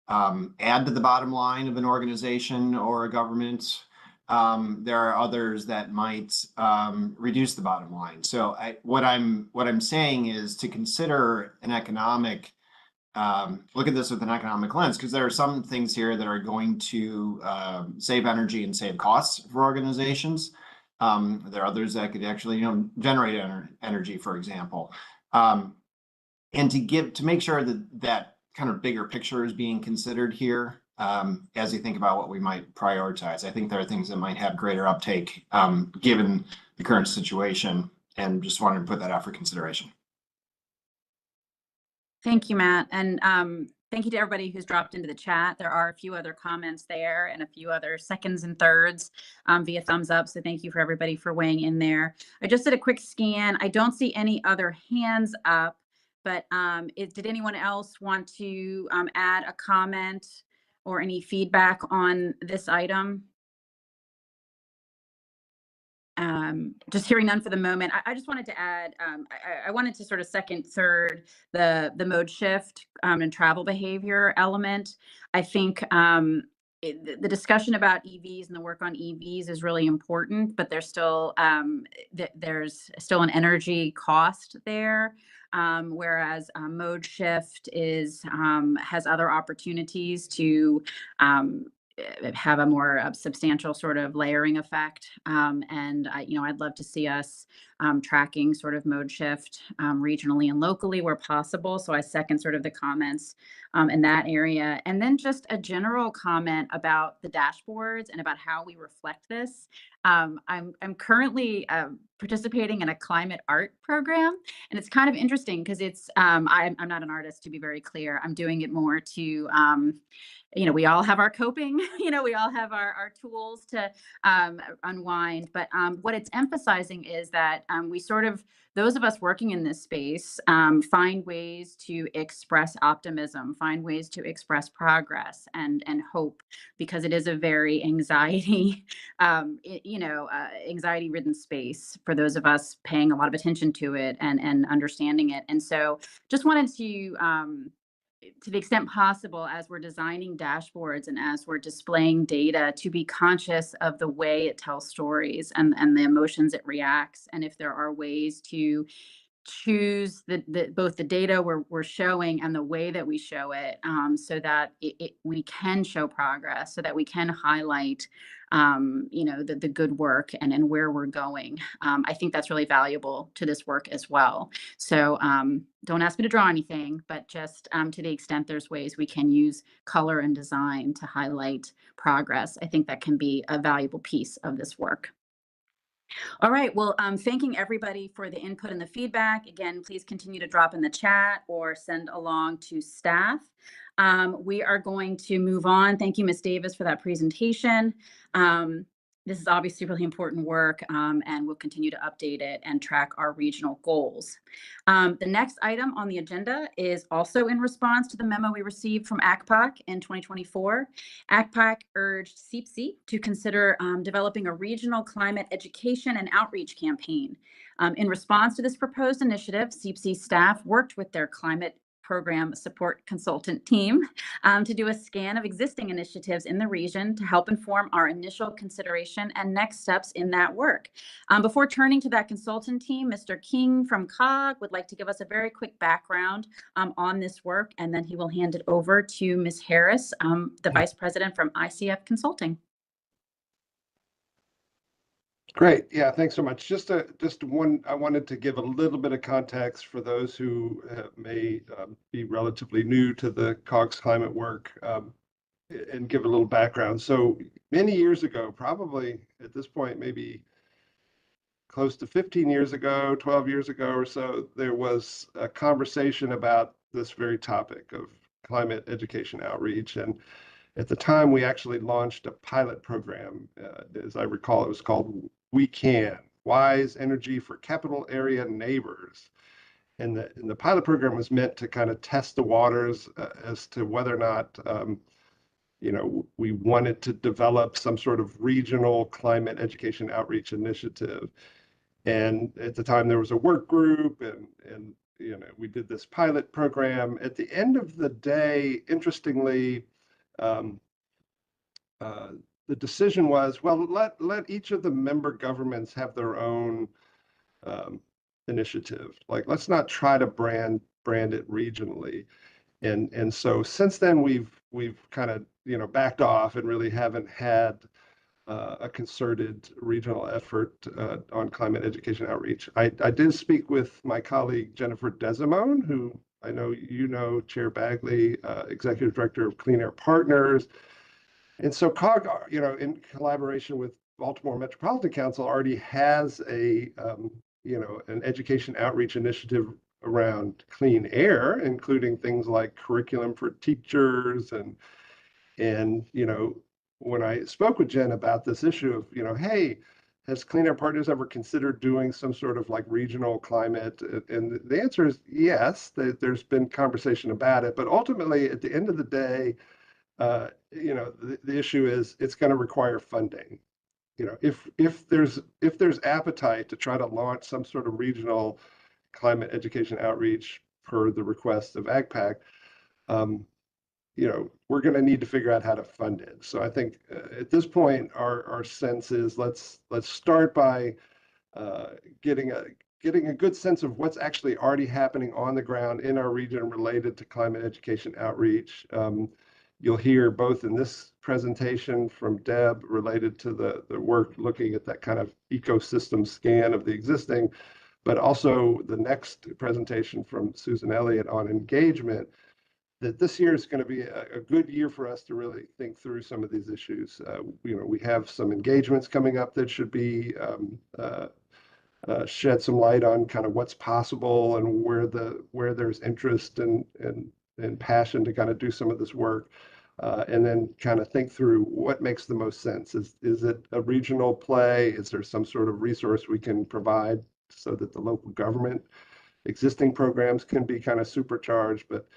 add to the bottom line of an organization or a government. There are others that might reduce the bottom line. So what I'm saying is to consider an economic look at this with an economic lens, because there are some things here that are going to save energy and save costs for organizations. There are others that could actually, generate energy, for example. And to make sure that kind of bigger picture is being considered here as you think about what we might prioritize. I think there are things that might have greater uptake given the current situation, and just wanted to put that out for consideration. Thank you, Matt. And thank you to everybody who's dropped into the chat. There are a few other comments there and a few other seconds and thirds via thumbs up. So thank you for everybody for weighing in there. I just did a quick scan. I don't see any other hands up, but did anyone else want to add a comment or any feedback on this item? Just hearing none for the moment. I just wanted to add, I wanted to sort of second, third, the mode shift and travel behavior element. I think the discussion about EVs and the work on EVs is really important, but there's still there's still an energy cost there. Whereas mode shift has other opportunities to have a more substantial sort of layering effect. And I'd love to see us tracking sort of mode shift regionally and locally where possible. So I second sort of the comments in that area. And then just a general comment about the dashboards and about how we reflect this. I'm currently participating in a climate art program, and it's kind of interesting because it's I'm not an artist, to be very clear. I'm doing it more to we all have our coping, we all have our tools to unwind. But what it's emphasizing is that we sort of, those of us working in this space, find ways to express optimism, find ways to express progress and hope, because it is a very anxiety, anxiety-ridden space for those of us paying a lot of attention to it and understanding it. And so just wanted to the extent possible, as we're designing dashboards and as we're displaying data, to be conscious of the way it tells stories and the emotions it reacts. And if there are ways to choose both the data we're showing and the way that we show it, so that we can show progress, so that we can highlight the good work and where we're going. I think that's really valuable to this work as well. So don't ask me to draw anything, but just to the extent there's ways we can use color and design to highlight progress, I think that can be a valuable piece of this work. All right, well, thanking everybody for the input and the feedback. Again, please continue to drop in the chat or send along to staff. We are going to move on. Thank you, Ms. Davis, for that presentation. This is obviously really important work, and we'll continue to update it and track our regional goals. The next item on the agenda is also in response to the memo we received from ACPAC in 2024. ACPAC urged CEEPC to consider developing a regional climate education and outreach campaign. In response to this proposed initiative, CEEPC staff worked with their climate program support consultant team to do a scan of existing initiatives in the region to help inform our initial consideration and next steps in that work. Before turning to that consultant team, Mr. King from COG would like to give us a very quick background on this work, and then he will hand it over to Ms. Harris, the Vice President from ICF Consulting. Great. Yeah, thanks so much. Just one, I wanted to give a little bit of context for those who may be relatively new to the COGS climate work, and give a little background. So many years ago, probably at this point, maybe close to 15 years ago, 12 years ago or so, there was a conversation about this very topic of climate education outreach. And at the time, we actually launched a pilot program. As I recall, it was called We Can, Wise Energy for Capital Area Neighbors. And the pilot program was meant to kind of test the waters as to whether or not, we wanted to develop some sort of regional climate education outreach initiative. And at the time, there was a work group, and we did this pilot program. At the end of the day, interestingly, the decision was, well, let each of the member governments have their own initiative. Like, let's not try to brand it regionally. And so since then we've kind of backed off and really haven't had a concerted regional effort on climate education outreach. I did speak with my colleague Jennifer Desimone, who I know Chair Bagley, Executive Director of Clean Air Partners. And so COG, in collaboration with Baltimore Metropolitan Council, already has an education outreach initiative around clean air, including things like curriculum for teachers and when I spoke with Jen about this issue of, hey, has Clean Air Partners ever considered doing some sort of like regional climate? And the answer is yes, there's been conversation about it, but ultimately at the end of the day, the issue is it's going to require funding. If there's appetite to try to launch some sort of regional climate education outreach per the request of AgPac, we're going to need to figure out how to fund it. So I think at this point, our sense is let's start by getting a good sense of what's actually already happening on the ground in our region related to climate education outreach. You'll hear both in this presentation from Deb related to the work looking at that kind of ecosystem scan of the existing, but also the next presentation from Susan Elliott on engagement, that this year is going to be a good year for us to really think through some of these issues. We have some engagements coming up that should be shed some light on kind of what's possible and where there's interest and passion to kind of do some of this work, and then kind of think through what makes the most sense. Is it a regional play? Is there some sort of resource we can provide so that the local government existing programs can be kind of supercharged? But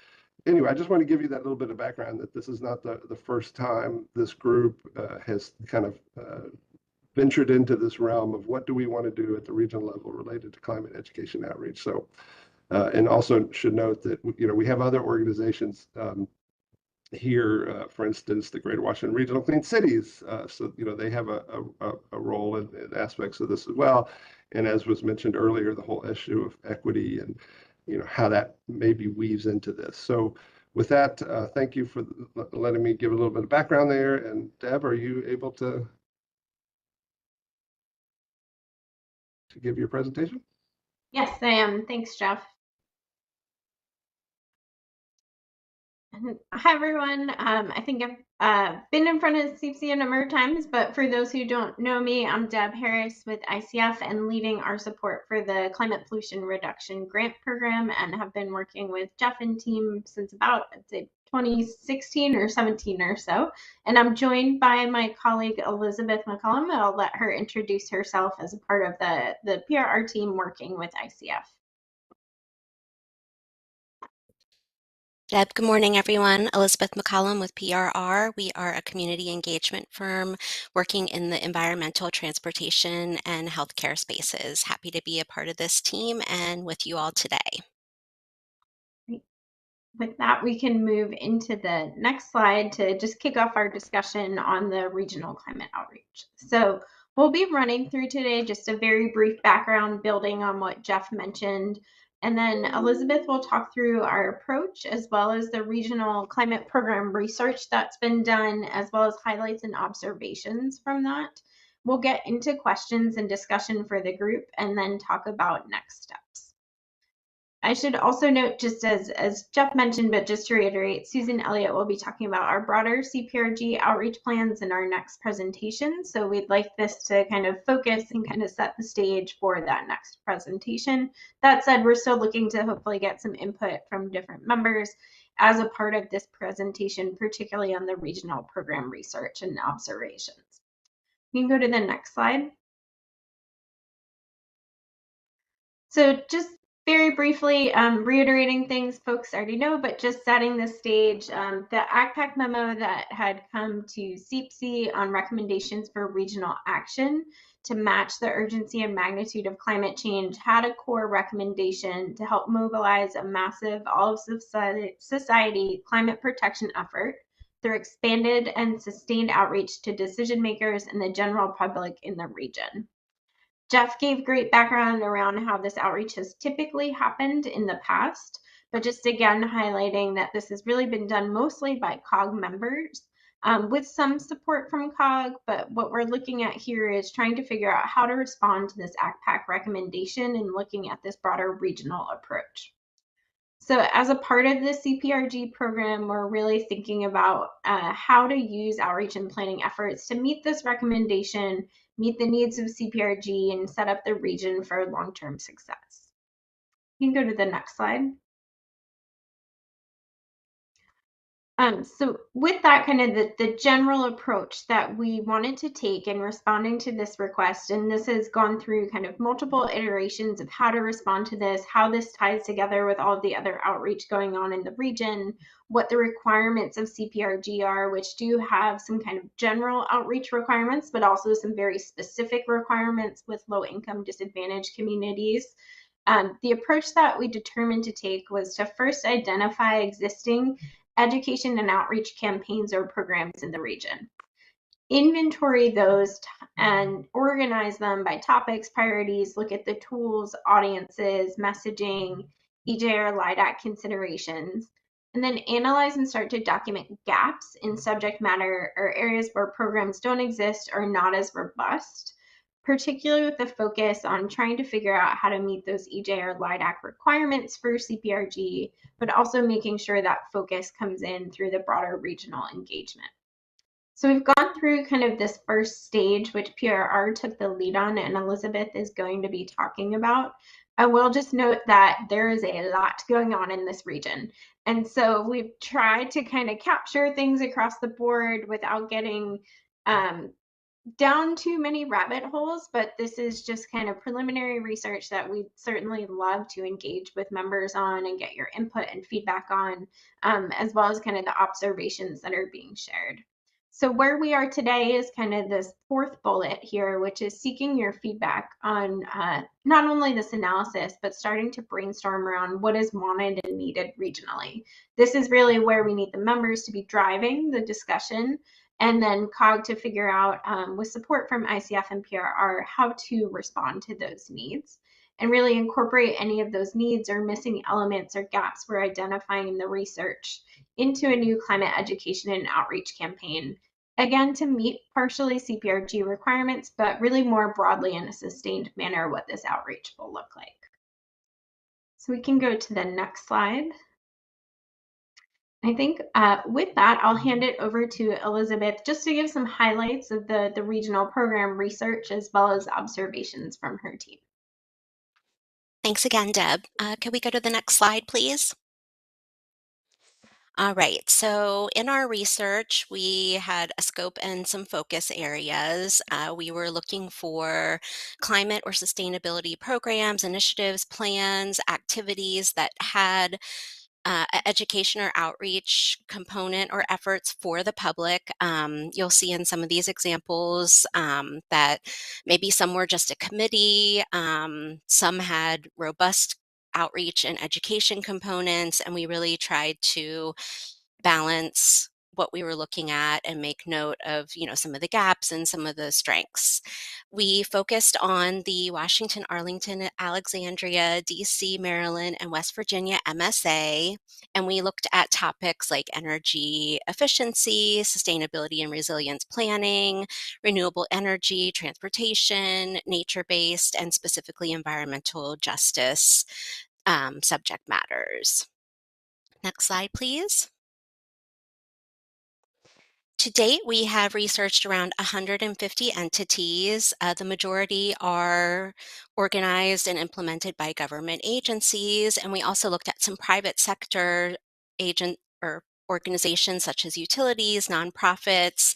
anyway, I just want to give you that little bit of background that this is not the first time this group has kind of ventured into this realm of what do we want to do at the regional level related to climate education outreach. So, and also should note that, we have other organizations here, for instance, the Greater Washington Regional Clean Cities. So, they have a role in aspects of this as well. And as was mentioned earlier, the whole issue of equity and how that maybe weaves into this. So with that, thank you for letting me give a little bit of background there. And Deb, are you able to give your presentation? Yes, I am. Thanks, Jeff. Hi, everyone. I think I've been in front of CEEPC a number of times, but for those who don't know me, I'm Deb Harris with ICF and leading our support for the Climate Pollution Reduction Grant Program, and have been working with Jeff and team since about, I'd say, 2016 or 17 or so. And I'm joined by my colleague, Elizabeth McCollum. I'll let her introduce herself as a part of the PRR team working with ICF. Deb, good morning, everyone. Elizabeth McCollum with PRR. We are a community engagement firm working in the environmental, transportation, and healthcare spaces. Happy to be a part of this team and with you all today. With that, we can move into the next slide to just kick off our discussion on the regional climate outreach. So we'll be running through today just a very brief background building on what Jeff mentioned. And then Elizabeth will talk through our approach as well as the regional climate program research that's been done, as well as highlights and observations from that. We'll get into questions and discussion for the group and then talk about next steps. I should also note, just as Jeff mentioned, but just to reiterate, Susan Elliott will be talking about our broader CPRG outreach plans in our next presentation. So we'd like this to kind of focus and kind of set the stage for that next presentation. That said, we're still looking to hopefully get some input from different members as a part of this presentation, particularly on the regional program research and observations. You can go to the next slide. So just very briefly, reiterating things folks already know, but just setting the stage, the AgPac memo that had come to CEEPC on recommendations for regional action to match the urgency and magnitude of climate change had a core recommendation to help mobilize a massive all of society climate protection effort through expanded and sustained outreach to decision makers and the general public in the region. Jeff gave great background around how this outreach has typically happened in the past, but just again highlighting that this has really been done mostly by COG members with some support from COG, but what we're looking at here is trying to figure out how to respond to this ACPAC recommendation and looking at this broader regional approach. So as a part of the CPRG program, we're really thinking about how to use outreach and planning efforts to meet this recommendation, meet the needs of CPRG, and set up the region for long-term success. You can go to the next slide. So with that, kind of the general approach that we wanted to take in responding to this request, and this has gone through kind of multiple iterations of how to respond to this, how this ties together with all of the other outreach going on in the region, what the requirements of CPRG are, which do have some kind of general outreach requirements, but also some very specific requirements with low-income disadvantaged communities. The approach that we determined to take was to first identify existing education and outreach campaigns or programs in the region. Inventory those and organize them by topics, priorities, look at the tools, audiences, messaging, EJR, LIDAC considerations, and then analyze and start to document gaps in subject matter or areas where programs don't exist or not as robust, particularly with the focus on trying to figure out how to meet those EJR LIDAC requirements for CPRG, but also making sure that focus comes in through the broader regional engagement. So we've gone through kind of this first stage, which PRR took the lead on and Elizabeth is going to be talking about. I will just note that there is a lot going on in this region. And so we've tried to kind of capture things across the board without getting down too many rabbit holes, but this is just kind of preliminary research that we'd certainly love to engage with members on and get your input and feedback on, as well as kind of the observations that are being shared. So where we are today is kind of this fourth bullet here, which is seeking your feedback on not only this analysis, but starting to brainstorm around what is wanted and needed regionally. This is really where we need the members to be driving the discussion, and then COG to figure out, with support from ICF and PRR, how to respond to those needs and really incorporate any of those needs or missing elements or gaps we're identifying in the research into a new climate education and outreach campaign. Again, to meet partially CPRG requirements, but really more broadly in a sustained manner what this outreach will look like. So we can go to the next slide. I think with that, I'll hand it over to Elizabeth just to give some highlights of the regional program research as well as observations from her team. Thanks again, Deb. Can we go to the next slide, please? All right, so in our research, we had a scope and some focus areas. We were looking for climate or sustainability programs, initiatives, plans, activities that had education or outreach component or efforts for the public. You'll see in some of these examples that maybe some were just a committee, some had robust outreach and education components, and we really tried to balance what we were looking at and make note of, some of the gaps and some of the strengths. We focused on the Washington, Arlington, Alexandria, DC, Maryland, and West Virginia MSA, and we looked at topics like energy efficiency, sustainability and resilience planning, renewable energy, transportation, nature-based, and specifically environmental justice subject matters. Next slide, please. To date, we have researched around 150 entities. The majority are organized and implemented by government agencies, and we also looked at some private sector agent or organizations such as utilities, nonprofits,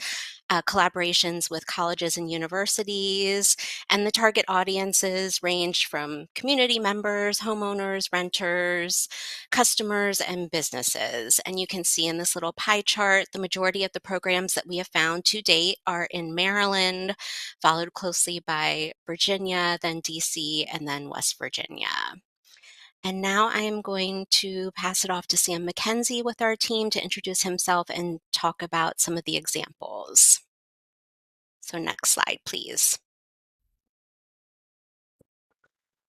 collaborations with colleges and universities, and the target audiences ranged from community members, homeowners, renters, customers, and businesses. And you can see in this little pie chart, the majority of the programs that we have found to date are in Maryland, followed closely by Virginia, then DC, and then West Virginia. And now I am going to pass it off to Sam McKenzie with our team to introduce himself and talk about some of the examples. So next slide, please.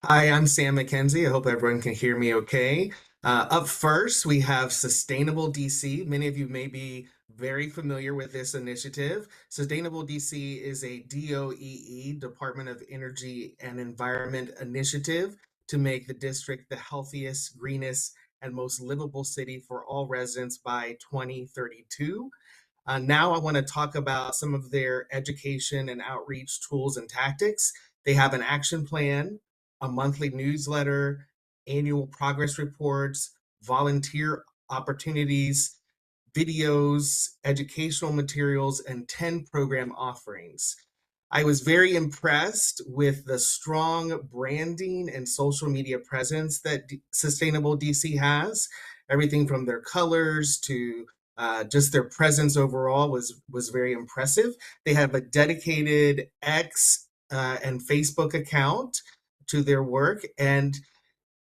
Hi, I'm Sam McKenzie. I hope everyone can hear me okay. Up first, we have Sustainable DC. Many of you may be very familiar with this initiative. Sustainable DC is a DOEE, Department of Energy and Environment initiative to make the district the healthiest, greenest, and most livable city for all residents by 2032. Now I want to talk about some of their education and outreach tools and tactics. They have an action plan, a monthly newsletter, annual progress reports, volunteer opportunities, videos, educational materials, and 10 program offerings. I was very impressed with the strong branding and social media presence that Sustainable DC has. Everything from their colors to just their presence overall was very impressive. They have a dedicated X and Facebook account to their work, and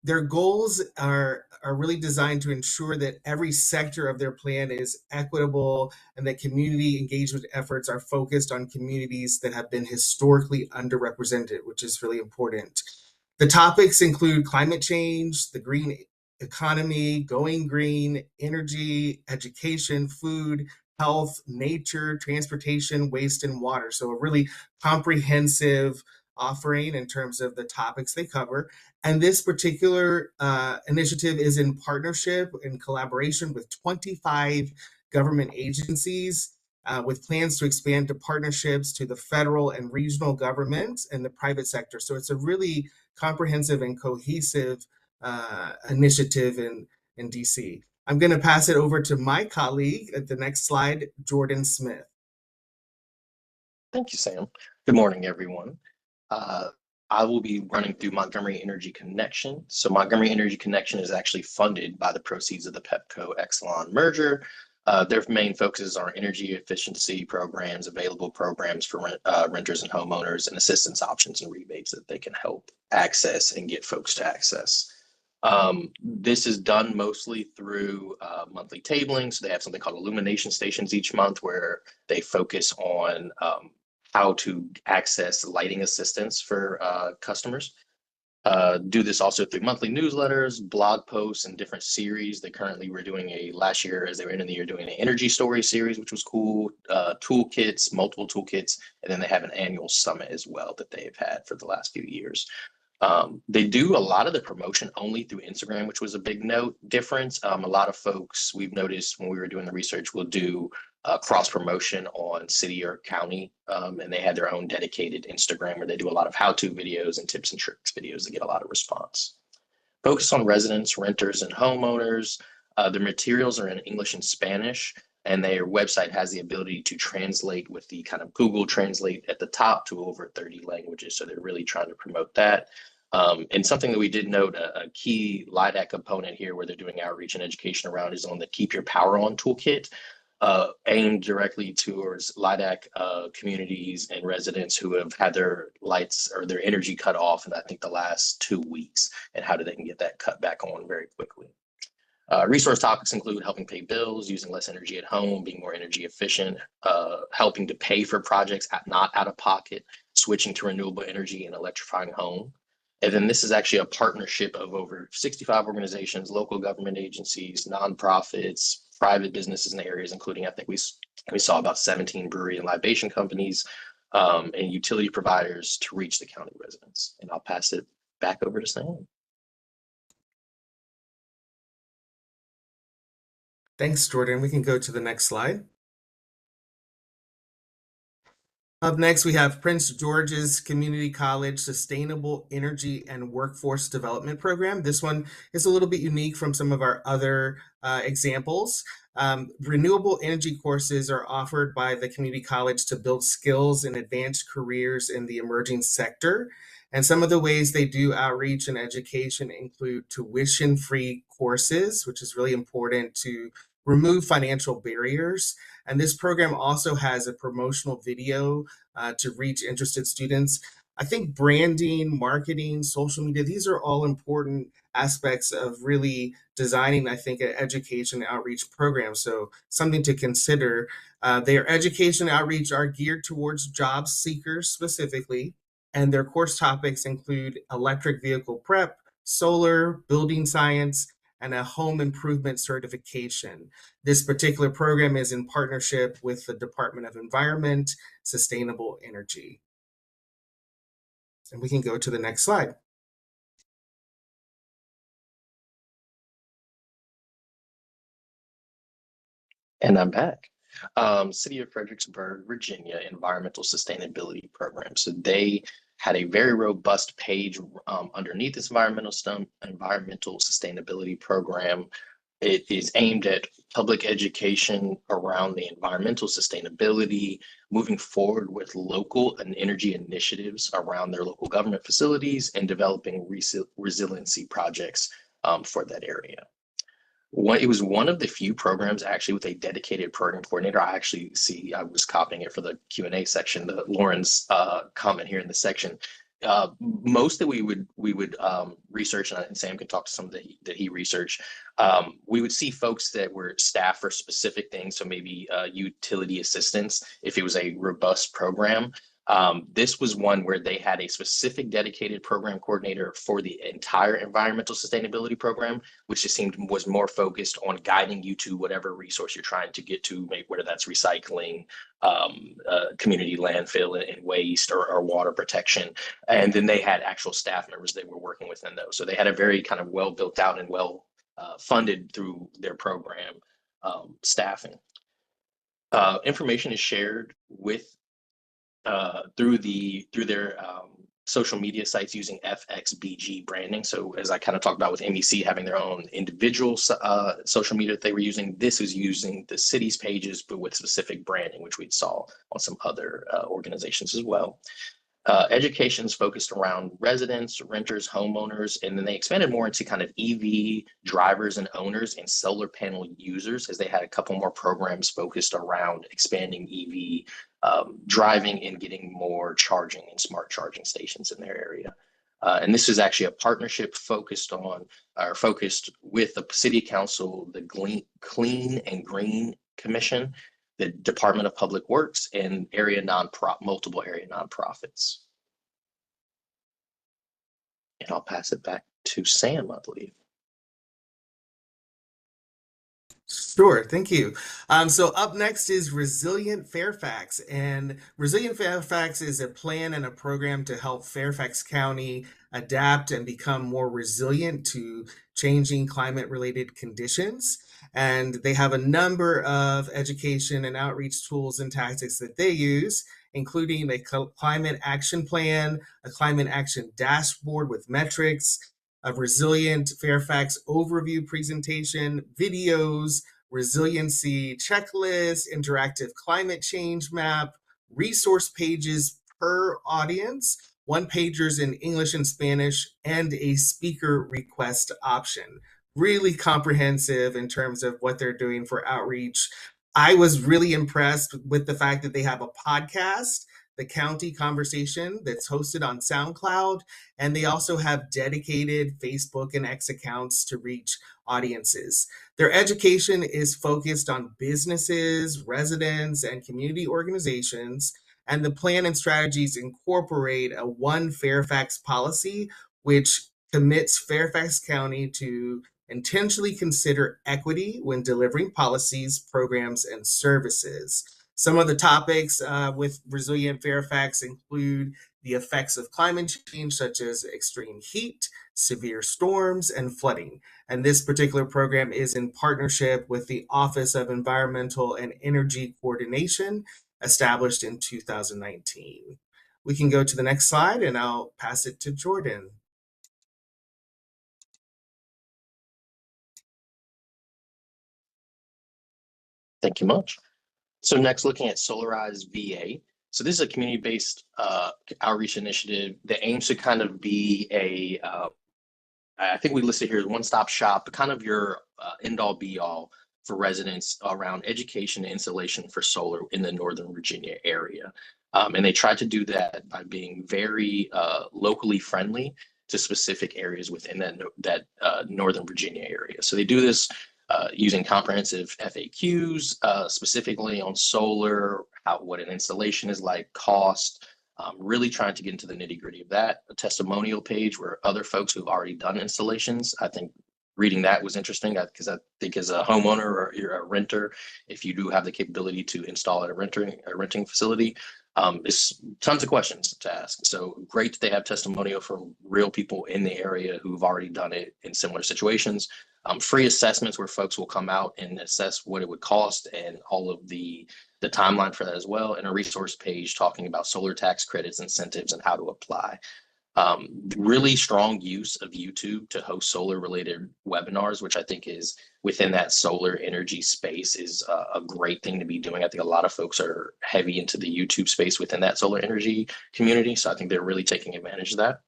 their goals are really designed to ensure that every sector of their plan is equitable and that community engagement efforts are focused on communities that have been historically underrepresented, which is really important. The topics include climate change, the green economy, going green, energy, education, food, health, nature, transportation, waste, and water. So a really comprehensive offering in terms of the topics they cover. And this particular initiative is in partnership and collaboration with 25 government agencies with plans to expand to partnerships to the federal and regional governments and the private sector. So it's a really comprehensive and cohesive initiative in DC. I'm going to pass it over to my colleague at the next slide, Jordan Smith. Thank you, Sam. Good morning, everyone. I will be running through Montgomery Energy Connection. So Montgomery Energy Connection is actually funded by the proceeds of the Pepco Exelon merger. Their main focuses are energy efficiency programs, available programs for renters and homeowners, and assistance options and rebates that they can help access and get folks to access. This is done mostly through monthly tabling. So they have something called illumination stations each month where they focus on how to access lighting assistance for customers. Do this also through monthly newsletters, blog posts, and different series. They currently were doing last year, as they were ending the year, doing an energy story series, which was cool, toolkits, multiple toolkits, and then they have an annual summit as well that they've had for the last few years. They do a lot of the promotion only through Instagram, which was a big difference. A lot of folks we've noticed when we were doing the research will do cross promotion on city or county, and they had their own dedicated Instagram where they do a lot of how-to videos and tips and tricks videos that get a lot of response. Focus on residents, renters, and homeowners. The materials are in English and Spanish, and their website has the ability to translate with the kind of Google Translate at the top to over 30 languages. So they're really trying to promote that. And something that we did note, a key LIDAC component here where they're doing outreach and education around is on the Keep Your Power On toolkit, aimed directly towards LIDAC communities and residents who have had their lights or their energy cut off in, I think, the last 2 weeks, and how they can get that cut back on very quickly. Resource topics include helping pay bills, using less energy at home, being more energy efficient, helping to pay for projects not out of pocket, switching to renewable energy, and electrifying home. And then this is actually a partnership of over 65 organizations, local government agencies, nonprofits, private businesses in the areas, including, I think we saw about 17 brewery and libation companies and utility providers to reach the county residents. And I'll pass it back over to Sam. Thanks, Jordan. We can go to the next slide. Up next, we have Prince George's Community College Sustainable Energy and Workforce Development Program. This one is a little bit unique from some of our other examples. Renewable energy courses are offered by the community college to build skills and advance careers in the emerging sector. And some of the ways they do outreach and education include tuition-free courses, which is really important to remove financial barriers. And this program also has a promotional video to reach interested students. I think branding, marketing, social media, these are all important aspects of really designing, I think, an education outreach program. So something to consider. Their education outreach are geared towards job seekers specifically, and their course topics include electric vehicle prep, solar, building science, and a home improvement certification. This particular program is in partnership with the Department of Environment, Sustainable Energy. And we can go to the next slide. And I'm back. City of Fredericksburg, Virginia Environmental Sustainability Program. So they had a very robust page underneath this environmental sustainability program. It is aimed at public education around the environmental sustainability, moving forward with local and energy initiatives around their local government facilities, and developing resiliency projects for that area. It was one of the few programs actually with a dedicated program coordinator. I actually see, I was copying it for the Q&A section, Lauren's comment here in the section. Most that we would research, and Sam can talk to some that he researched, we would see folks that were staff for specific things. So maybe utility assistance, if it was a robust program. This was one where they had a specific dedicated program coordinator for the entire environmental sustainability program, which just seemed was more focused on guiding you to whatever resource you're trying to get to, whether that's recycling, community landfill and waste, or water protection. And then they had actual staff members that were working within those. So they had a very kind of well built out and well funded through their program staffing. Information is shared with through their social media sites using FXBG branding. So as I kind of talked about with MEC having their own individual social media that they were using, this is using the city's pages, but with specific branding, which we saw on some other organizations as well. Education is focused around residents, renters, homeowners, and then they expanded more into kind of EV drivers and owners and solar panel users, as they had a couple more programs focused around expanding EV driving and getting more charging and smart charging stations in their area. And this is actually a partnership focused with the City Council, the Clean and Green Commission, the Department of Public Works, and multiple area nonprofits. And I'll pass it back to Sam, I believe. Sure, thank you. So up next is Resilient Fairfax, and Resilient Fairfax is a plan and a program to help Fairfax County adapt and become more resilient to changing climate-related conditions. And they have a number of education and outreach tools and tactics that they use, including a climate action plan, a climate action dashboard with metrics, a Resilient Fairfax overview presentation, videos, resiliency checklist, interactive climate change map, resource pages per audience, one-pagers in English and Spanish, and a speaker request option. Really comprehensive in terms of what they're doing for outreach. I was really impressed with the fact that they have a podcast, The County Conversation, that's hosted on SoundCloud, and they also have dedicated Facebook and X accounts to reach audiences. Their education is focused on businesses, residents, and community organizations, and the plan and strategies incorporate a One Fairfax policy, which commits Fairfax County to intentionally consider equity when delivering policies, programs, and services. Some of the topics with Resilient Fairfax include the effects of climate change, such as extreme heat, severe storms, and flooding. And this particular program is in partnership with the Office of Environmental and Energy Coordination, established in 2019. We can go to the next slide, and I'll pass it to Jordan. Thank you much. So next, looking at Solarize VA. So this is a community-based outreach initiative that aims to kind of be a, I think we listed here as one-stop shop, kind of your end-all be-all for residents around education and installation for solar in the Northern Virginia area. And they tried to do that by being very locally friendly to specific areas within that Northern Virginia area. So they do this using comprehensive FAQs, specifically on solar, what an installation is like, cost, really trying to get into the nitty gritty of that. A testimonial page where other folks who've already done installations, I think reading that was interesting because I think as a homeowner or you're a renter, if you do have the capability to install at a renting facility, it's tons of questions to ask. So great that they have testimonial from real people in the area who've already done it in similar situations. Free assessments where folks will come out and assess what it would cost and all of the timeline for that as well, and a resource page talking about solar tax credits, incentives, and how to apply. Really strong use of YouTube to host solar related webinars, which I think is within that solar energy space is a great thing to be doing. I think a lot of folks are heavy into the YouTube space within that solar energy community. So I think they're really taking advantage of that.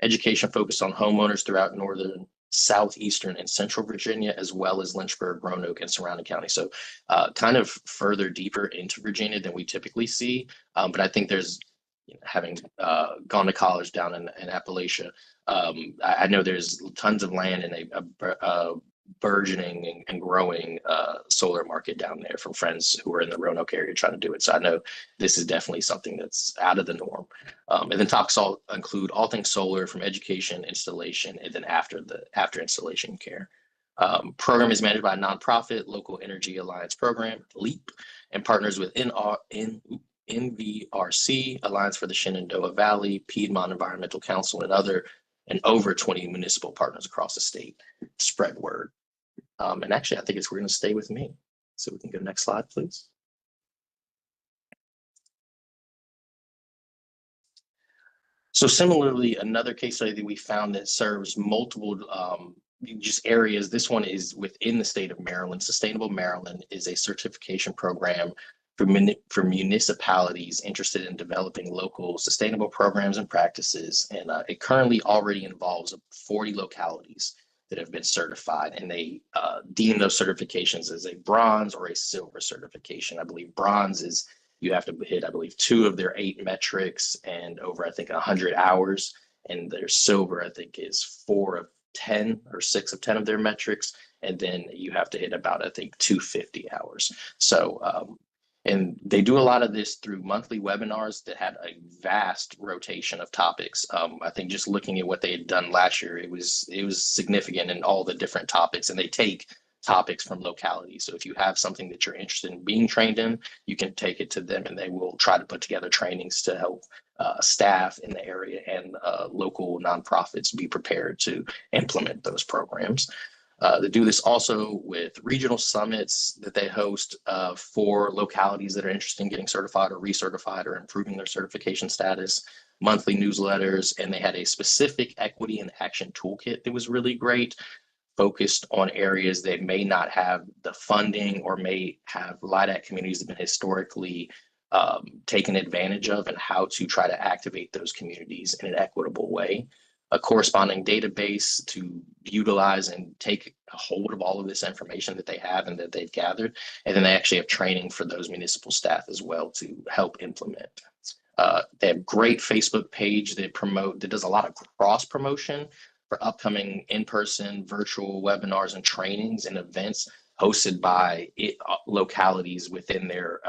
Education focused on homeowners throughout northern, southeastern, and central Virginia, as well as Lynchburg, Roanoke, and surrounding counties. So kind of further deeper into Virginia than we typically see. But I think there's, having gone to college down in Appalachia, I know there's tons of land and a burgeoning and growing solar market down there from friends who are in the Roanoke area trying to do it. So I know this is definitely something that's out of the norm. And then talks all include all things solar, from education, installation, and then after installation care. Program is managed by a nonprofit, Local Energy Alliance Program, LEAP, and partners with NVRC, Alliance for the Shenandoah Valley, Piedmont Environmental Council, and over 20 municipal partners across the state. Spread word. And actually, I think we're going to stay with me. So we can go next slide, please. So similarly, another case study that we found that serves multiple just areas. This one is within the state of Maryland. Sustainable Maryland is a certification program for municipalities interested in developing local sustainable programs and practices. And it currently already involves 40 localities that have been certified, and they deem those certifications as a bronze or a silver certification. I believe bronze is you have to hit, I believe, 2 of their 8 metrics and over, I think, 100 hours. And their silver, I think, is 4 of 10 or 6 of 10 of their metrics. And then you have to hit about, I think, 250 hours. So, and they do a lot of this through monthly webinars that had a vast rotation of topics. I think just looking at what they had done last year, it was significant in all the different topics, and they take topics from localities. So if you have something that you're interested in being trained in, you can take it to them, and they will try to put together trainings to help staff in the area and local nonprofits be prepared to implement those programs. They do this also with regional summits that they host for localities that are interested in getting certified or recertified or improving their certification status, monthly newsletters, and they had a specific equity and action toolkit that was really great, focused on areas that may not have the funding or may have LIDAC communities that have been historically taken advantage of, and how to try to activate those communities in an equitable way. A corresponding database to utilize and take a hold of all of this information that they have and that they've gathered. And then they actually have training for those municipal staff as well to help implement. They have a great Facebook page that does a lot of cross promotion for upcoming in-person virtual webinars and trainings and events hosted by localities within their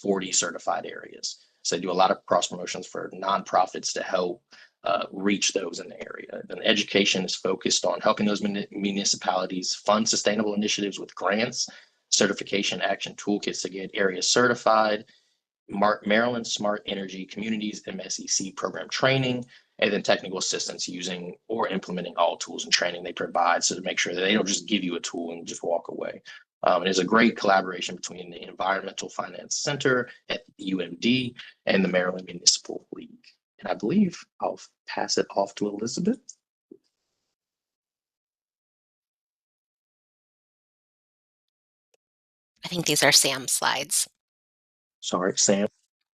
40 certified areas. So they do a lot of cross promotions for nonprofits to help reach those in the area. And education is focused on helping those municipalities fund sustainable initiatives with grants, certification action toolkits to get areas certified, Maryland Smart Energy Communities MESEC program training, and then technical assistance using or implementing all tools and training they provide, so to make sure that they don't just give you a tool and just walk away. There's a great collaboration between the Environmental Finance Center at UMD and the Maryland Municipal League. And I believe I'll pass it off to Elizabeth. I think these are Sam's slides. Sorry, Sam.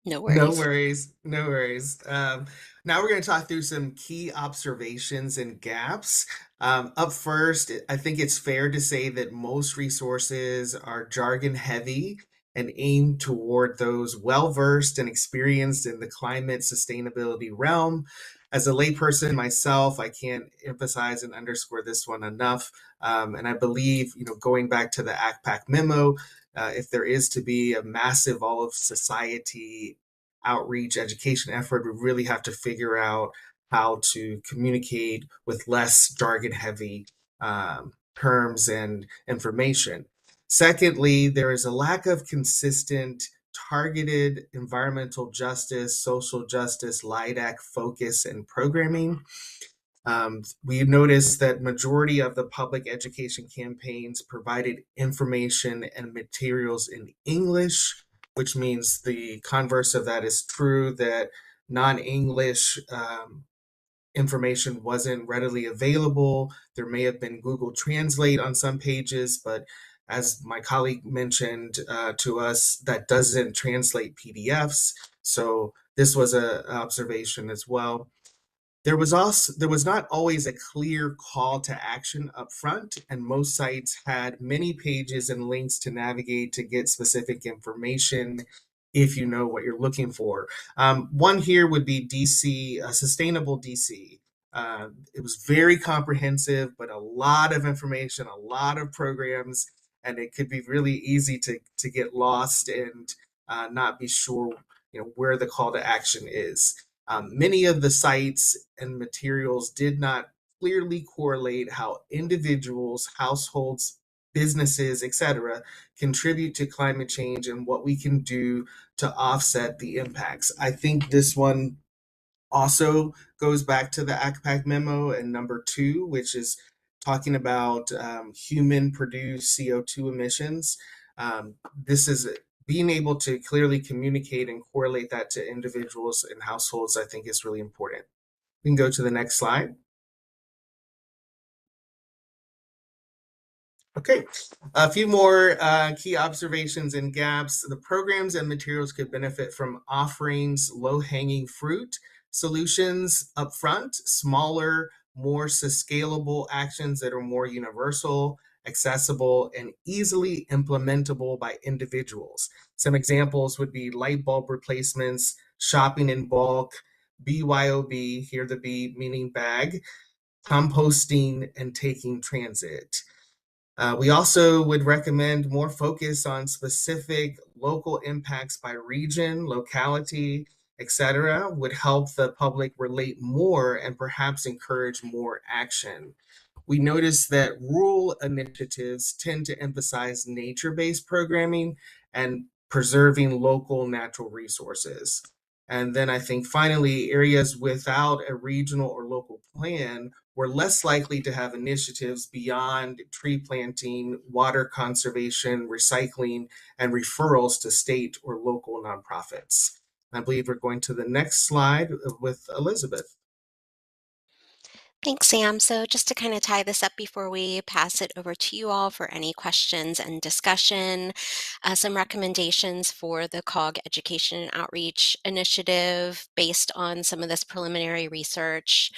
No worries. No worries. No worries. Now we're going to talk through some key observations and gaps. Up first, I think it's fair to say that most resources are jargon heavy and aim toward those well-versed and experienced in the climate sustainability realm. As a layperson myself, I can't emphasize and underscore this one enough. And I believe, going back to the ACPAC memo, if there is to be a massive all of society outreach education effort, we really have to figure out how to communicate with less jargon heavy terms and information. Secondly, there is a lack of consistent targeted environmental justice, social justice, LIDAC focus and programming. We noticed that majority of the public education campaigns provided information and materials in English, which means the converse of that is true, that non-English information wasn't readily available. There may have been Google Translate on some pages, but as my colleague mentioned to us, that doesn't translate PDFs. So this was an observation as well. There was not always a clear call to action up front, and most sites had many pages and links to navigate to get specific information if you know what you're looking for. One here would be DC, Sustainable DC. It was very comprehensive, but a lot of information, a lot of programs, and it could be really easy to get lost and not be sure where the call to action is. Many of the sites and materials did not clearly correlate how individuals, households, businesses, etc., contribute to climate change and what we can do to offset the impacts. I think this one also goes back to the ACPAC memo and number 2, which is talking about human produced CO2 emissions. This is being able to clearly communicate and correlate that to individuals and households, I think is really important. We can go to the next slide. Okay, a few more key observations and gaps. The programs and materials could benefit from offerings, low-hanging fruit solutions up front, smaller, more scalable actions that are more universal, accessible, and easily implementable by individuals. Some examples would be light bulb replacements, shopping in bulk, BYOB, here the B meaning bag, composting, and taking transit. We also would recommend more focus on specific local impacts by region, locality, etc. would help the public relate more and perhaps encourage more action. We noticed that rural initiatives tend to emphasize nature-based programming and preserving local natural resources. And then I think finally, areas without a regional or local plan were less likely to have initiatives beyond tree planting, water conservation, recycling, and referrals to state or local nonprofits. I believe we're going to the next slide with Elizabeth. Thanks, Sam. So just to kind of tie this up before we pass it over to you all for any questions and discussion, some recommendations for the COG Education and Outreach Initiative based on some of this preliminary research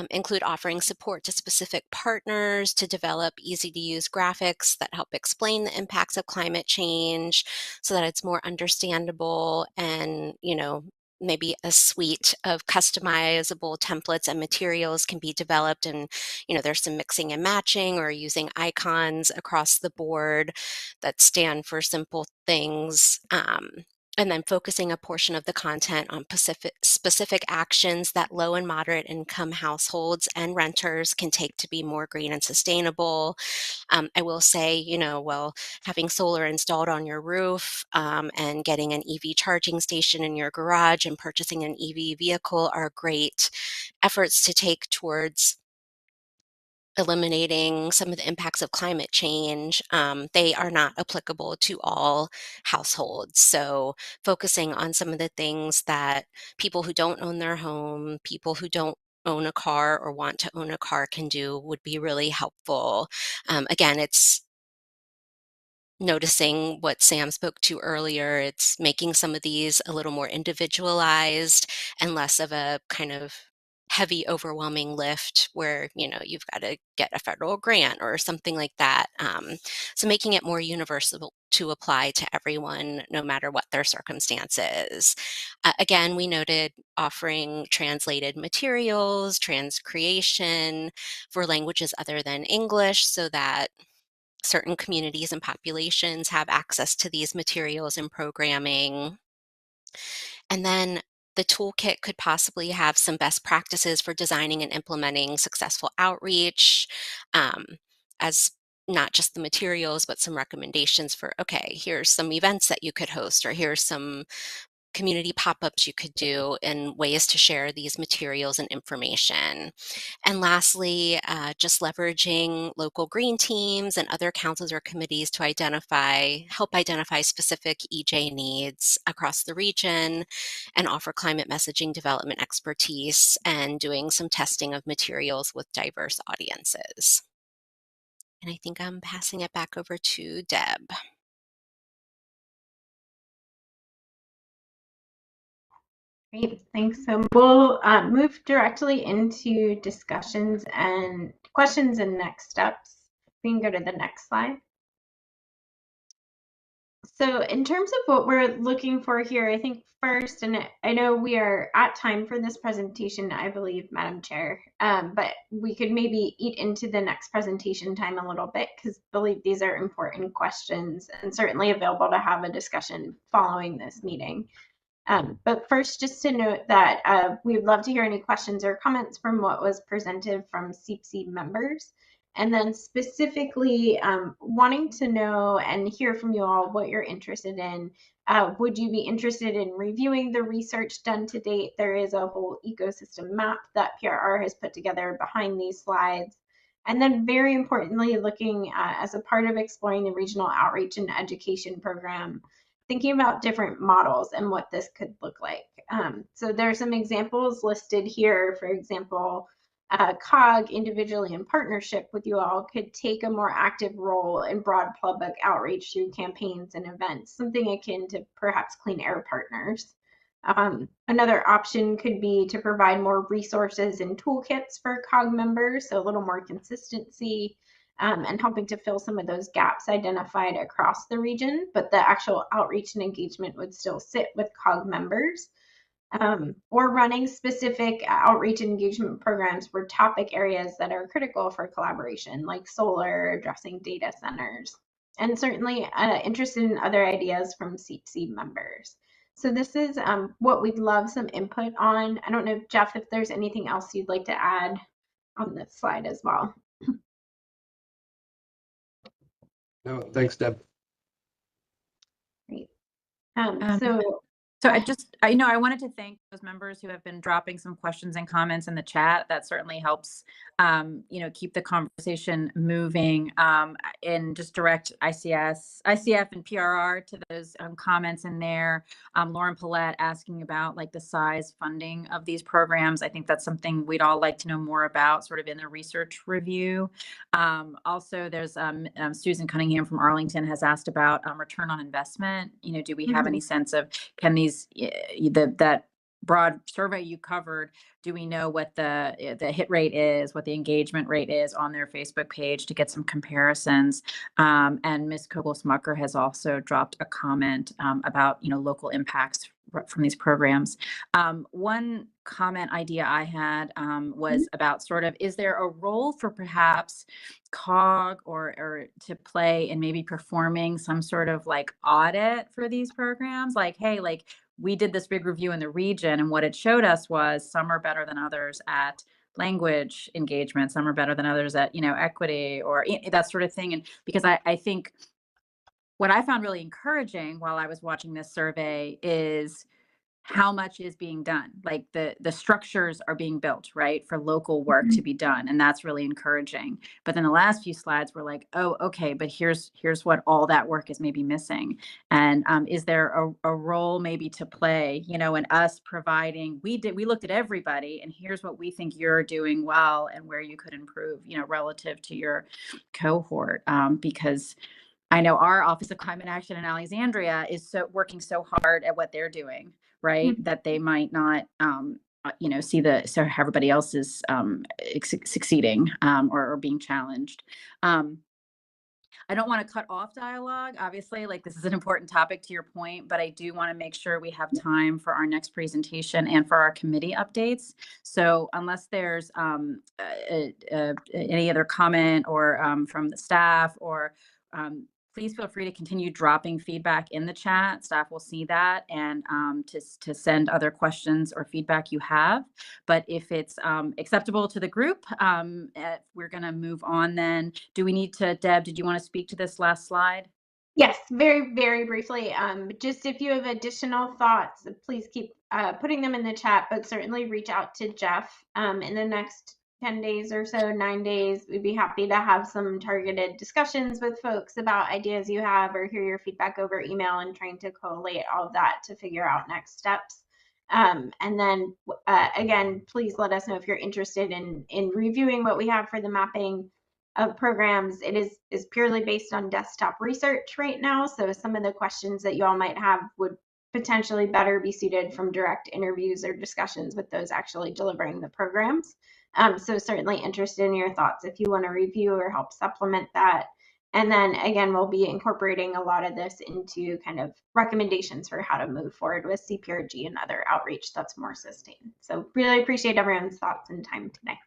include offering support to specific partners to develop easy-to-use graphics that help explain the impacts of climate change so that it's more understandable and, maybe a suite of customizable templates and materials can be developed, and there's some mixing and matching or using icons across the board that stand for simple things, and then focusing a portion of the content on specific actions that low and moderate income households and renters can take to be more green and sustainable. I will say, having solar installed on your roof and getting an EV charging station in your garage and purchasing an EV vehicle are great efforts to take towards eliminating some of the impacts of climate change. They are not applicable to all households. So focusing on some of the things that people who don't own their home, people who don't own a car or want to own a car can do would be really helpful. Again, it's noticing what Sam spoke to earlier. It's making some of these a little more individualized and less of a kind of heavy, overwhelming lift where, you've got to get a federal grant or something like that. So making it more universal to apply to everyone, no matter what their circumstances. Again, we noted offering translated materials, transcreation for languages other than English so that certain communities and populations have access to these materials and programming. And then the toolkit could possibly have some best practices for designing and implementing successful outreach, as not just the materials, but some recommendations for, okay, here's some events that you could host, or here's some community pop-ups you could do, and ways to share these materials and information. And lastly, just leveraging local green teams and other councils or committees to help identify specific EJ needs across the region and offer climate messaging development expertise, and doing some testing of materials with diverse audiences. And I think I'm passing it back over to Deb. Great, thanks. So we'll move directly into discussions and questions and next steps. We can go to the next slide. So in terms of what we're looking for here, I think first, and I know we are at time for this presentation, I believe, Madam Chair, but we could maybe eat into the next presentation time a little bit, because I believe these are important questions and certainly available to have a discussion following this meeting. But first, just to note that we'd love to hear any questions or comments from what was presented from CEEPC members. And then specifically wanting to know and hear from you all what you're interested in. Would you be interested in reviewing the research done to date? There is a whole ecosystem map that PRR has put together behind these slides. And then very importantly, looking as a part of exploring the regional outreach and education program, thinking about different models and what this could look like. So there are some examples listed here. For example, COG individually in partnership with you all could take a more active role in broad public outreach through campaigns and events, something akin to perhaps Clean Air Partners. Another option could be to provide more resources and toolkits for COG members, so a little more consistency, and helping to fill some of those gaps identified across the region, but the actual outreach and engagement would still sit with COG members. Or running specific outreach and engagement programs for topic areas that are critical for collaboration, like solar, addressing data centers, and certainly interested in other ideas from CEEPC members. So this is what we'd love some input on. I don't know, Jeff, if there's anything else you'd like to add on this slide as well. No, thanks, Deb. Great. So I wanted to thank those members who have been dropping some questions and comments in the chat. That certainly helps, keep the conversation moving, and just direct ICF and PRR to those comments in there. Lauren Paulette asking about like the size funding of these programs. I think that's something we'd all like to know more about, sort of in the research review. Also, there's Susan Cunningham from Arlington has asked about return on investment. Do we have any sense of, can these that broad survey you covered, do we know what the hit rate is, what the engagement rate is on their Facebook page, to get some comparisons? And Ms. Kogel-Smucker has also dropped a comment about local impacts from these programs. One comment idea I had was about sort of, is there a role for perhaps COG or to play in maybe performing some sort of like audit for these programs? Like, hey, like we did this big review in the region, and what it showed us was some are better than others at language engagement, some are better than others at equity or that sort of thing. And because I think what I found really encouraging while I was watching this survey is how much is being done. Like the structures are being built, right, for local work to be done. And that's really encouraging. But then the last few slides were like, oh, okay, but here's what all that work is maybe missing. And is there a role maybe to play, in us providing, we looked at everybody and here's what we think you're doing well and where you could improve, relative to your cohort. Because I know our Office of Climate Action in Alexandria is working so hard at what they're doing, right? That they might not so how everybody else is succeeding or being challenged. I don't want to cut off dialogue, obviously, like this is an important topic to your point, but I do want to make sure we have time for our next presentation and for our committee updates. So unless there's any other comment or from the staff or please feel free to continue dropping feedback in the chat. Staff will see that and to send other questions or feedback you have. But if it's acceptable to the group, we're going to move on then. Do we need to, Deb, did you want to speak to this last slide? Yes, very, very briefly. Just if you have additional thoughts, please keep putting them in the chat, but certainly reach out to Jeff in the next 10 days or so, 9 days. We'd be happy to have some targeted discussions with folks about ideas you have or hear your feedback over email and trying to collate all of that to figure out next steps. And then again, please let us know if you're interested in reviewing what we have for the mapping of programs. It is purely based on desktop research right now. So some of the questions that you all might have would potentially better be suited from direct interviews or discussions with those actually delivering the programs. So certainly interested in your thoughts if you want to review or help supplement that. And then again, we'll be incorporating a lot of this into kind of recommendations for how to move forward with CPRG and other outreach that's more sustained. So really appreciate everyone's thoughts and time today.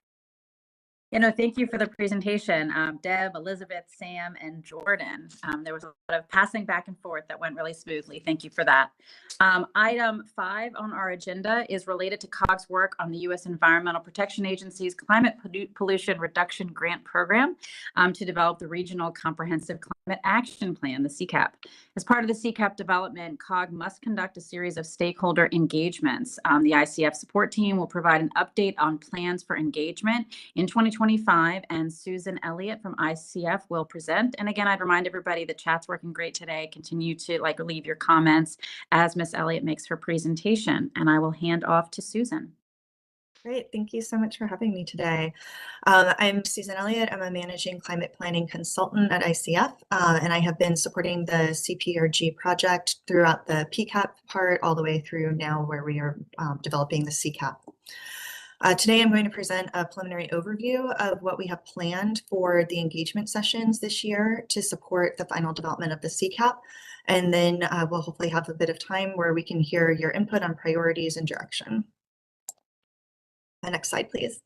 Thank you for the presentation, Deb, Elizabeth, Sam, and Jordan. There was a lot of passing back and forth that went really smoothly. Thank you for that. Item 5 on our agenda is related to COG's work on the U.S. Environmental Protection Agency's Climate Pollution Reduction Grant Program to develop the Regional Comprehensive Climate Action Plan, the CEEPC. As part of the CEEPC development, COG must conduct a series of stakeholder engagements. The ICF support team will provide an update on plans for engagement in 2025, and Susan Elliott from ICF will present. And again, I'd remind everybody the chat's working great today. Continue to leave your comments as Miss Elliott makes her presentation, and I will hand off to Susan. Great, thank you so much for having me today. I'm Susan Elliott. I'm a managing climate planning consultant at ICF, and I have been supporting the CPRG project throughout the PCAP part all the way through now where we are developing the CCAP. Today, I'm going to present a preliminary overview of what we have planned for the engagement sessions this year to support the final development of the CCAP. And then we'll hopefully have a bit of time where we can hear your input on priorities and direction. Next slide, please.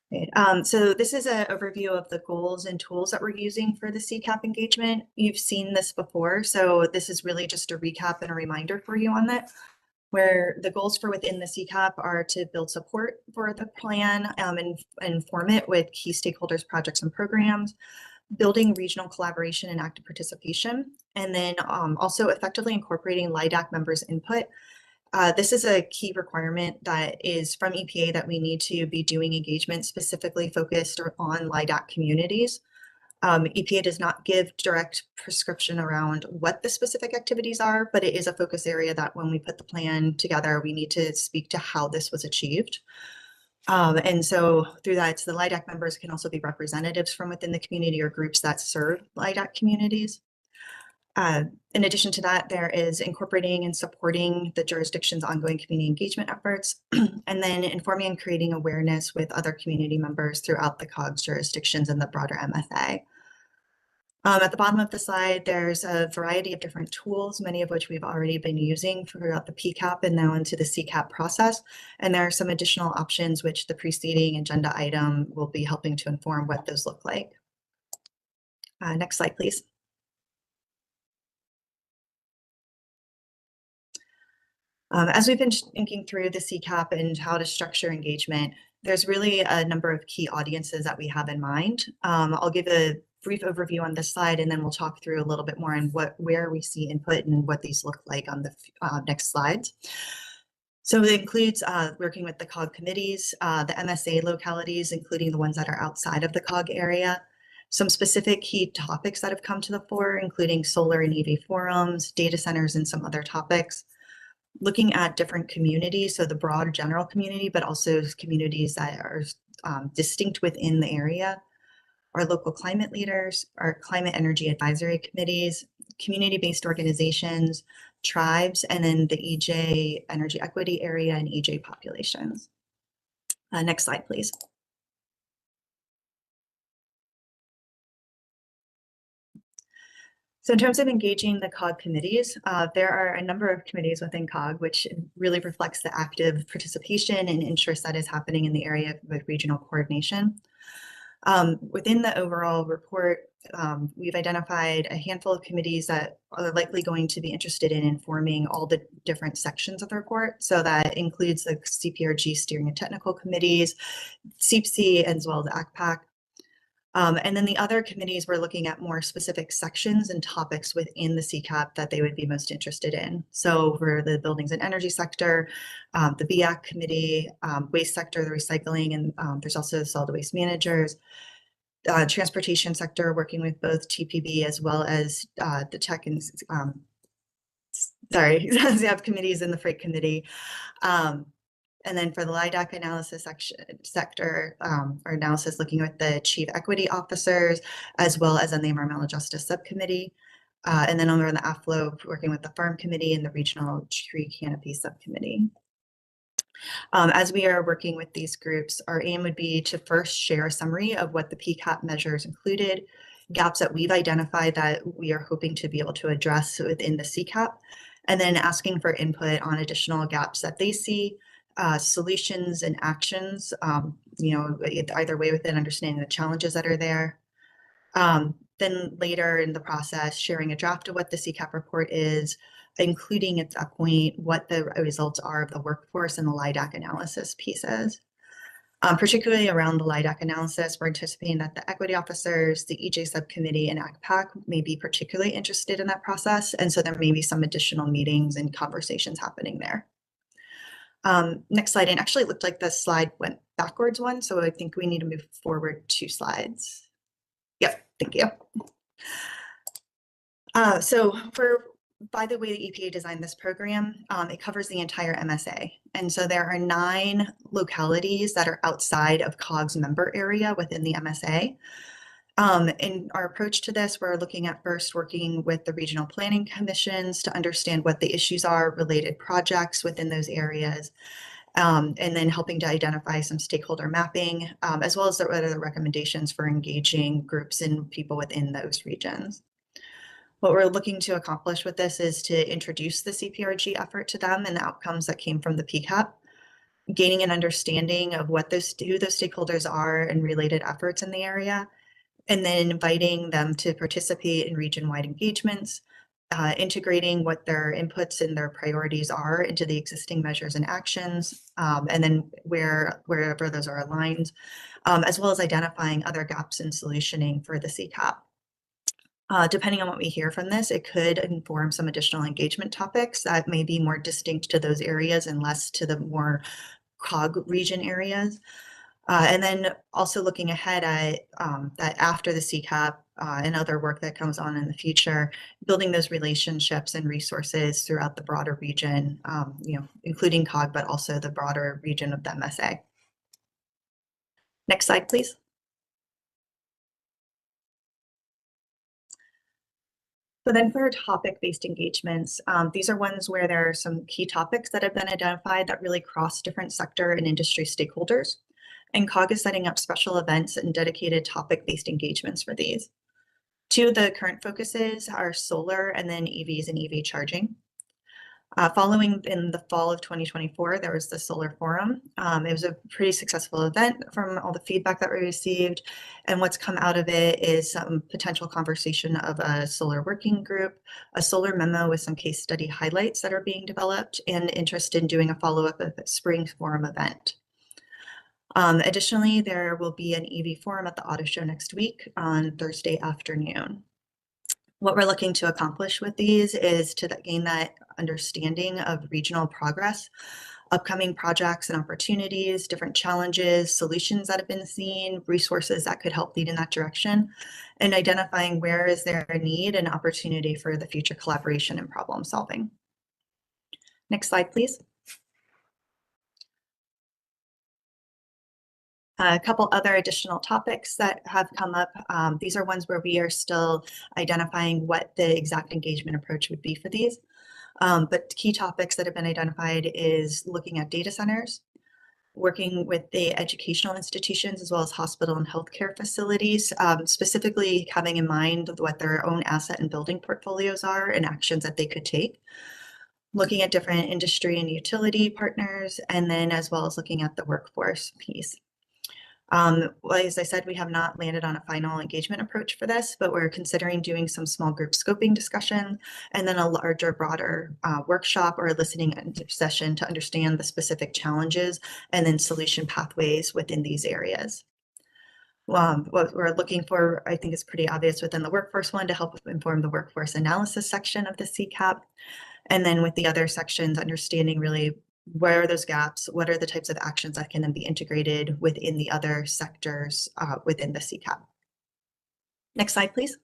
Great. So this is an overview of the goals and tools that we're using for the CCAP engagement. You've seen this before, so this is really just a recap and a reminder for you on that, where the goals for within the CCAP are to build support for the plan and inform it with key stakeholders, projects, and programs, building regional collaboration and active participation, and then also effectively incorporating LIDAC members' input. This is a key requirement that is from EPA that we need to be doing engagement specifically focused on LIDAC communities. EPA does not give direct prescription around what the specific activities are, but it is a focus area that when we put the plan together, we need to speak to how this was achieved. And so through that, the LIDAC members can also be representatives from within the community or groups that serve LIDAC communities. In addition to that, there is incorporating and supporting the jurisdiction's ongoing community engagement efforts, and then informing and creating awareness with other community members throughout the COGS jurisdictions and the broader MFA. At the bottom of the slide, there's a variety of different tools, many of which we've already been using throughout the PCAP and now into the CCAP process. And there are some additional options which the preceding agenda item will be helping to inform what those look like. Next slide, please. As we've been thinking through the CCAP and how to structure engagement, there's really a number of key audiences that we have in mind. I'll give a brief overview on this slide, and then we'll talk through a little bit more on where we see input and what these look like on the next slides. So it includes working with the COG committees, the MSA localities, including the ones that are outside of the COG area, some specific key topics that have come to the fore, including solar and EV forums, data centers, and some other topics. Looking at different communities, so the broad general community, but also communities that are distinct within the area, our local climate leaders, our climate energy advisory committees, community-based organizations, tribes, and then the EJ energy equity area and EJ populations. Next slide, please. So in terms of engaging the COG committees, there are a number of committees within COG, which really reflects the active participation and interest that is happening in the area with regional coordination. Within the overall report, we've identified a handful of committees that are likely going to be interested in informing all the different sections of the report. So that includes the CPRG steering and technical committees, CEEPC, as well as ACPAC. And then the other committees were looking at more specific sections and topics within the CCAP that they would be most interested in. So for the buildings and energy sector, the BAC committee, waste sector, the recycling, and there's also solid waste managers, transportation sector, working with both TPB as well as the tech and, ZAP committees and the freight committee. And then for the LIDAC analysis sector, our analysis looking at the chief equity officers, as well as on the environmental justice subcommittee. And then over on the AFLO, working with the farm committee and the regional tree canopy subcommittee. As we are working with these groups, our aim would be to first share a summary of what the PCAP measures included, gaps that we've identified that we are hoping to be able to address within the CCAP, and then asking for input on additional gaps that they see, solutions and actions, either way within understanding the challenges that are there. Then later in the process, sharing a draft of what the CCAP report is, including at that point what the results are of the workforce and the LIDAC analysis pieces. Particularly around the LIDAC analysis, we're anticipating that the equity officers, the EJ subcommittee, and ACPAC may be particularly interested in that process, and so there may be some additional meetings and conversations happening there. Next slide, and actually it looked like the slide went backwards one, so I think we need to move forward 2 slides. Yep, thank you. By the way the EPA designed this program, it covers the entire MSA. And so there are 9 localities that are outside of COG's member area within the MSA. In our approach to this, we're looking at first working with the regional planning commissions to understand what the issues are, related projects within those areas, and then helping to identify some stakeholder mapping, as well as what are the recommendations for engaging groups and people within those regions. What we're looking to accomplish with this is to introduce the CPRG effort to them and the outcomes that came from the PCAP, gaining an understanding of who those stakeholders are and related efforts in the area, and then inviting them to participate in region-wide engagements, integrating what their inputs and their priorities are into the existing measures and actions, and then wherever those are aligned, as well as identifying other gaps in solutioning for the CCAP. Depending on what we hear from this, it could inform some additional engagement topics that may be more distinct to those areas and less to the more COG region areas. And then also looking ahead at that after the CCAP and other work that comes on in the future, building those relationships and resources throughout the broader region, including COG, but also the broader region of the MSA. Next slide, please. So then for topic-based engagements, these are ones where there are some key topics that have been identified that really cross different sector and industry stakeholders. And COG is setting up special events and dedicated topic-based engagements for these. 2 of the current focuses are solar and then EVs and EV charging. Following in the fall of 2024, there was the Solar Forum. It was a pretty successful event from all the feedback that we received. And what's come out of it is some potential conversation of a solar working group, a solar memo with some case study highlights that are being developed, and interest in doing a follow-up of the spring forum event. Additionally, there will be an EV forum at the auto show next week on Thursday afternoon. What we're looking to accomplish with these is to gain that understanding of regional progress, upcoming projects and opportunities, different challenges, solutions that have been seen, resources that could help lead in that direction, and identifying where is there a need and opportunity for the future collaboration and problem solving. Next slide, please. A couple other additional topics that have come up. These are ones where we are still identifying what the exact engagement approach would be for these. But key topics that have been identified is looking at data centers, working with the educational institutions as well as hospital and healthcare facilities, specifically having in mind what their own asset and building portfolios are and actions that they could take. Looking at different industry and utility partners, and then as well as looking at the workforce piece. Well, as I said, we have not landed on a final engagement approach for this, but we're considering doing some small group scoping discussion and then a larger, broader workshop or a listening session to understand the specific challenges and then solution pathways within these areas. What we're looking for, I think, is pretty obvious within the workforce one to help inform the workforce analysis section of the CCAP. And then with the other sections, understanding really where are those gaps, what are the types of actions that can then be integrated within the other sectors within the CCAP. Next slide, please.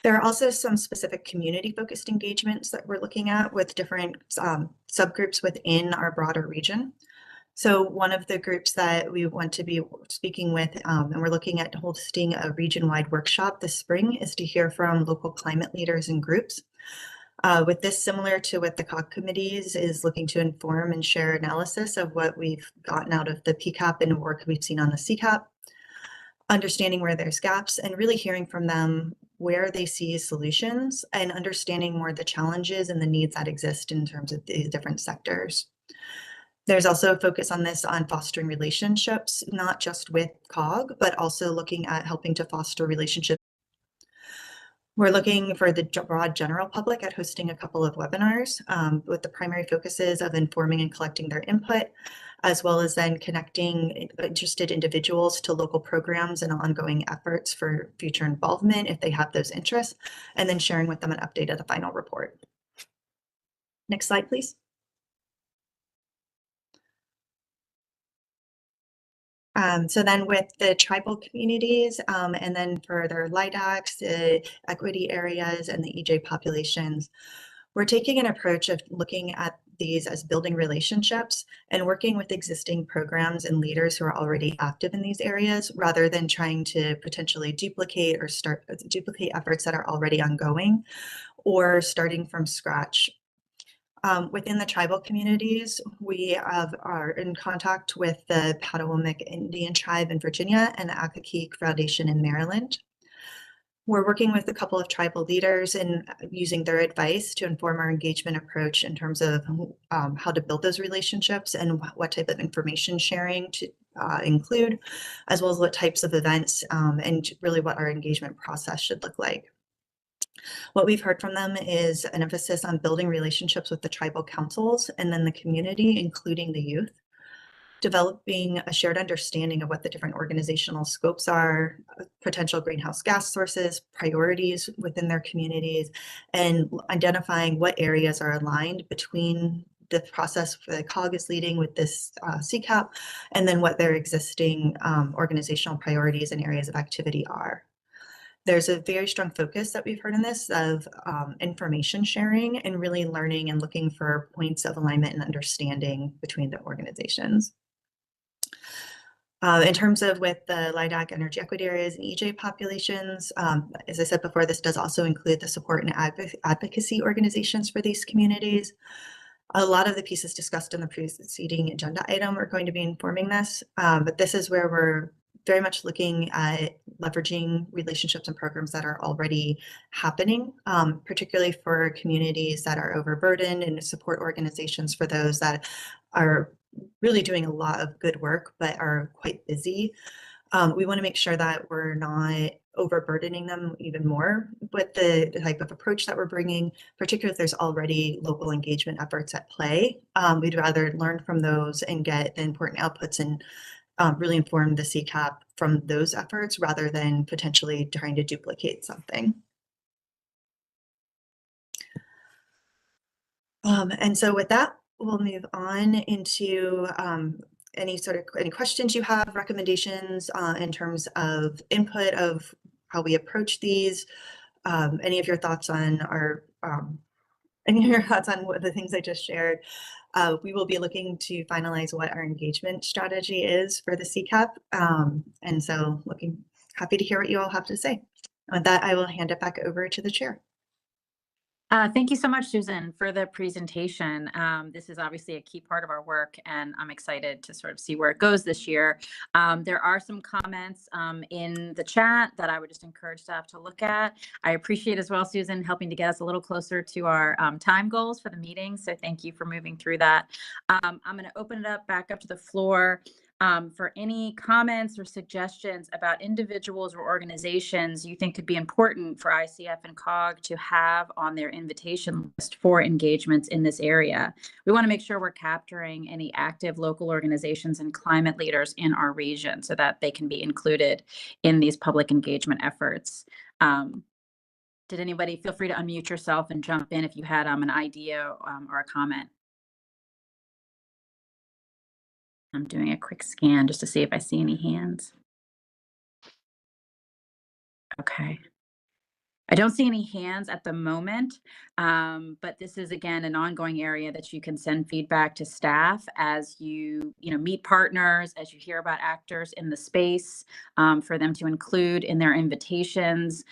There are also some specific community-focused engagements that we're looking at with different subgroups within our broader region. So one of the groups that we want to be speaking with, and we're looking at hosting a region-wide workshop this spring, is to hear from local climate leaders and groups. With this, similar to what the COG committees is looking to inform and share analysis of what we've gotten out of the PCAP and work we've seen on the CCAP, understanding where there's gaps and really hearing from them where they see solutions and understanding more the challenges and the needs that exist in terms of the different sectors. There's also a focus on this on fostering relationships, not just with COG, but also looking at helping to foster relationships. We're looking for the broad general public at hosting a couple of webinars with the primary focuses of informing and collecting their input, as well as then connecting interested individuals to local programs and ongoing efforts for future involvement if they have those interests, and then sharing with them an update of the final report. Next slide, please. So then with the tribal communities and then for their LIDACs, the equity areas and the EJ populations, we're taking an approach of looking at these as building relationships and working with existing programs and leaders who are already active in these areas rather than trying to potentially duplicate or duplicate efforts that are already ongoing or starting from scratch. Within the tribal communities, we are in contact with the Potawatomi Indian Tribe in Virginia and the Akakeek Foundation in Maryland. We're working with a couple of tribal leaders and using their advice to inform our engagement approach in terms of how to build those relationships and what type of information sharing to include, as well as what types of events and really what our engagement process should look like. What we've heard from them is an emphasis on building relationships with the tribal councils and then the community, including the youth, developing a shared understanding of what the different organizational scopes are, potential greenhouse gas sources, priorities within their communities, and identifying what areas are aligned between the process the COG is leading with this CCAP, and then what their existing organizational priorities and areas of activity are. There's a very strong focus that we've heard in this of information sharing and really learning and looking for points of alignment and understanding between the organizations. In terms of with the LIDAC energy equity areas and EJ populations, as I said before, this does also include the support and advocacy organizations for these communities. A lot of the pieces discussed in the preceding agenda item are going to be informing this, but this is where we're very much looking at leveraging relationships and programs that are already happening, particularly for communities that are overburdened and support organizations for those that are really doing a lot of good work but are quite busy. We want to make sure that we're not overburdening them even more with the type of approach that we're bringing, particularly if there's already local engagement efforts at play. We'd rather learn from those and get the important outputs and really inform the CCAP from those efforts rather than potentially trying to duplicate something. And so with that, we'll move on into any questions you have, recommendations in terms of input of how we approach these, any of your thoughts on our what the things I just shared. We will be looking to finalize what our engagement strategy is for the CCAP. And so happy to hear what you all have to say. With that, I will hand it back over to the chair. Thank you so much, Susan, for the presentation. This is obviously a key part of our work, and I'm excited to sort of see where it goes this year. There are some comments in the chat that I would just encourage staff to look at. I appreciate as well, Susan, helping to get us a little closer to our time goals for the meeting. So thank you for moving through that. I'm going to open it up back up to the floor. For any comments or suggestions about individuals or organizations you think could be important for ICF and COG to have on their invitation list for engagements in this area. We want to make sure we're capturing any active local organizations and climate leaders in our region so that they can be included in these public engagement efforts. Did anybody feel free to unmute yourself and jump in if you had an idea or a comment? I'm doing a quick scan just to see if I see any hands. Okay. I don't see any hands at the moment, but this is, again, an ongoing area that you can send feedback to staff as you meet partners, as you hear about actors in the space, for them to include in their invitations.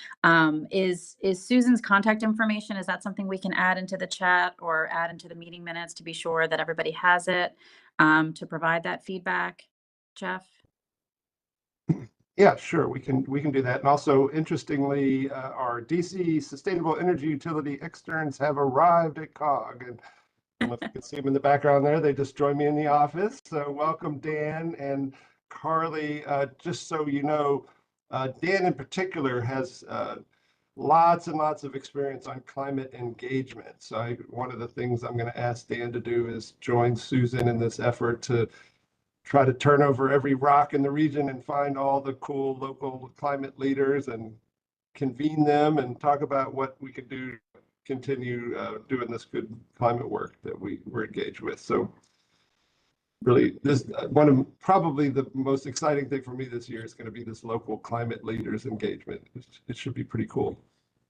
Is Susan's contact information, is that something we can add into the chat or add into the meeting minutes to be sure that everybody has it, to provide that feedback? Jeff? Yeah, sure. We can do that. And also, interestingly, our DC Sustainable Energy Utility externs have arrived at COG. And I don't know if you can see them in the background there. They just joined me in the office. So welcome, Dan and Carly. Just so you know, Dan in particular has lots and lots of experience on climate engagement. So one of the things I'm going to ask Dan to do is join Susan in this effort to try to turn over every rock in the region and find all the cool local climate leaders and convene them and talk about what we could do to continue doing this good climate work that we're engaged with. So really, this one of probably the most exciting thing for me this year is going to be this local climate leaders engagement. It should be pretty cool.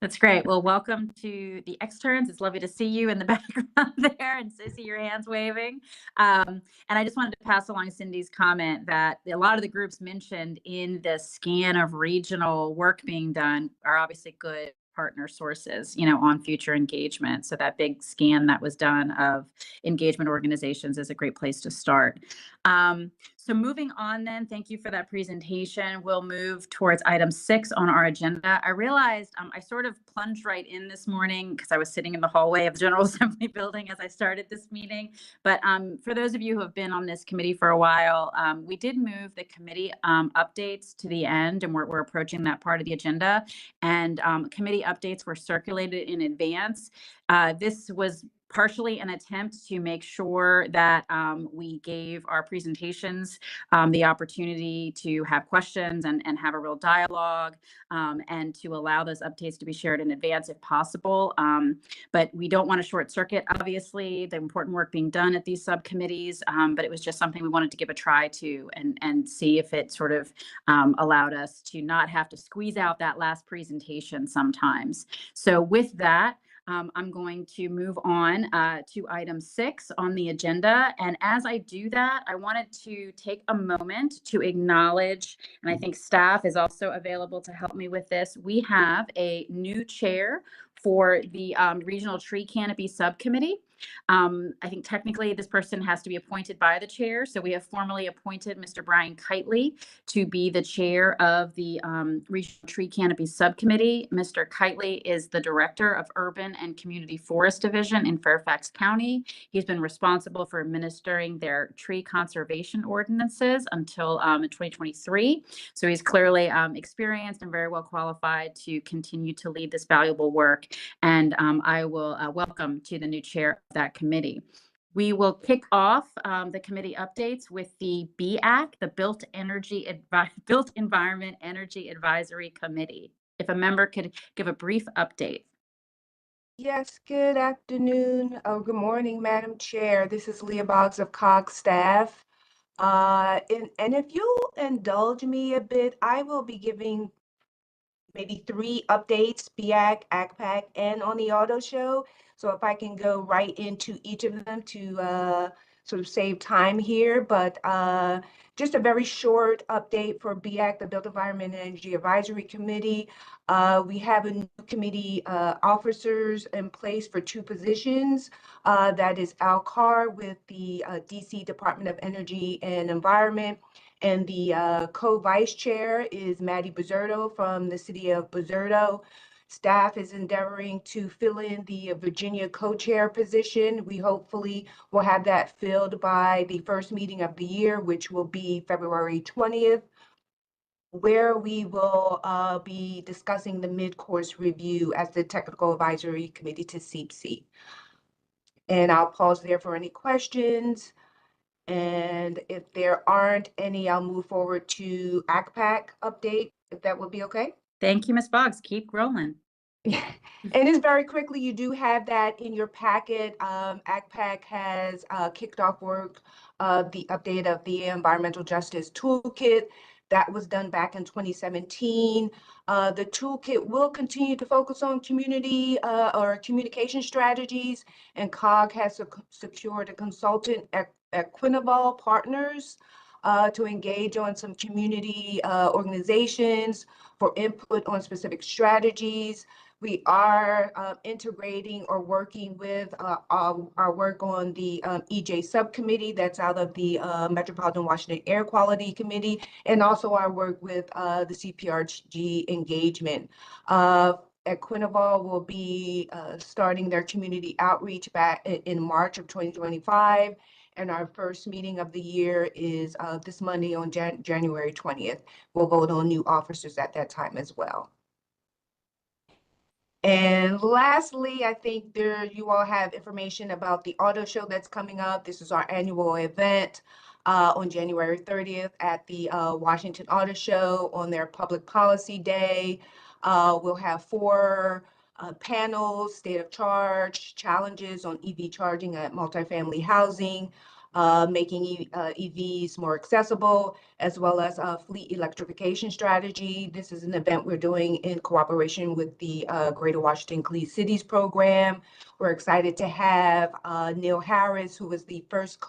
That's great. Well, welcome to the externs. It's lovely to see you in the background there and see your hands waving. And I just wanted to pass along Cindy's comment that a lot of the groups mentioned in the scan of regional work being done are obviously good partner sources, on future engagement. So that big scan that was done of engagement organizations is a great place to start. So moving on then, thank you for that presentation. We'll move towards item 6 on our agenda. I realized I sort of plunged right in this morning because I was sitting in the hallway of the General Assembly building as I started this meeting. But for those of you who have been on this committee for a while, we did move the committee updates to the end, and we're approaching that part of the agenda. And committee updates were circulated in advance. This was partially an attempt to make sure that we gave our presentations the opportunity to have questions and have a real dialogue, and to allow those updates to be shared in advance if possible. But we don't want to short circuit, obviously, the important work being done at these subcommittees, but it was just something we wanted to give a try to and see if it sort of allowed us to not have to squeeze out that last presentation sometimes. So with that, I'm going to move on to item 6 on the agenda. And as I do that, I wanted to take a moment to acknowledge, and I think staff is also available to help me with this. We have a new chair for the Regional Tree Canopy Subcommittee. I think technically this person has to be appointed by the chair. So we have formally appointed Mr. Brian Kitely to be the chair of the Regional Tree Canopy Subcommittee. Mr. Kitely is the director of Urban and Community Forest Division in Fairfax County. He's been responsible for administering their tree conservation ordinances until in 2023. So he's clearly experienced and very well qualified to continue to lead this valuable work. And I will welcome to the new chair of that committee. We will kick off the committee updates with the BEAC, the Built Environment Energy Advisory Committee. If a member could give a brief update. Yes, good afternoon. Good morning, Madam Chair. This is Leah Boggs of COG staff. And if you'll indulge me a bit, I will be giving maybe 3 updates, BEAC, ACPAC, and on the auto show. So if I can go right into each of them to sort of save time here, but just a very short update for BEAC, the Built Environment and Energy Advisory Committee. We have a new committee officers in place for 2 positions. That is Al Carr with the DC Department of Energy and Environment. And the co-vice chair is Maddie Bizzardo from the city of Bizzardo. Staff is endeavoring to fill in the Virginia co-chair position. We hopefully will have that filled by the first meeting of the year, which will be February 20th, where we will be discussing the mid-course review as the technical advisory committee to CEEPC. And I'll pause there for any questions. And if there aren't any, I'll move forward to ACPAC update, if that would be okay. Thank you, Ms. Boggs. Keep rolling. And just very quickly, you do have that in your packet. ACPAC has kicked off work, the update of the Environmental Justice Toolkit. That was done back in 2017. The toolkit will continue to focus on community or communication strategies, and COG has secured a consultant at Equinol Partners to engage on some community organizations for input on specific strategies. We are integrating or working with our work on the EJ subcommittee that's out of the Metropolitan Washington Air Quality Committee, and also our work with the CPRG engagement. Equinol will be starting their community outreach back in March of 2025. And our first meeting of the year is this Monday on January 20th. We'll vote on new officers at that time as well. And lastly, I think you all have information about the auto show that's coming up. This is our annual event on January 30th at the Washington Auto Show on their Public Policy Day. We'll have 4 panels: state of charge, challenges on EV charging at multifamily housing, making EVs more accessible, as well as a fleet electrification strategy. This is an event we're doing in cooperation with the Greater Washington Clean Cities program. We're excited to have Neil Harris, who was the first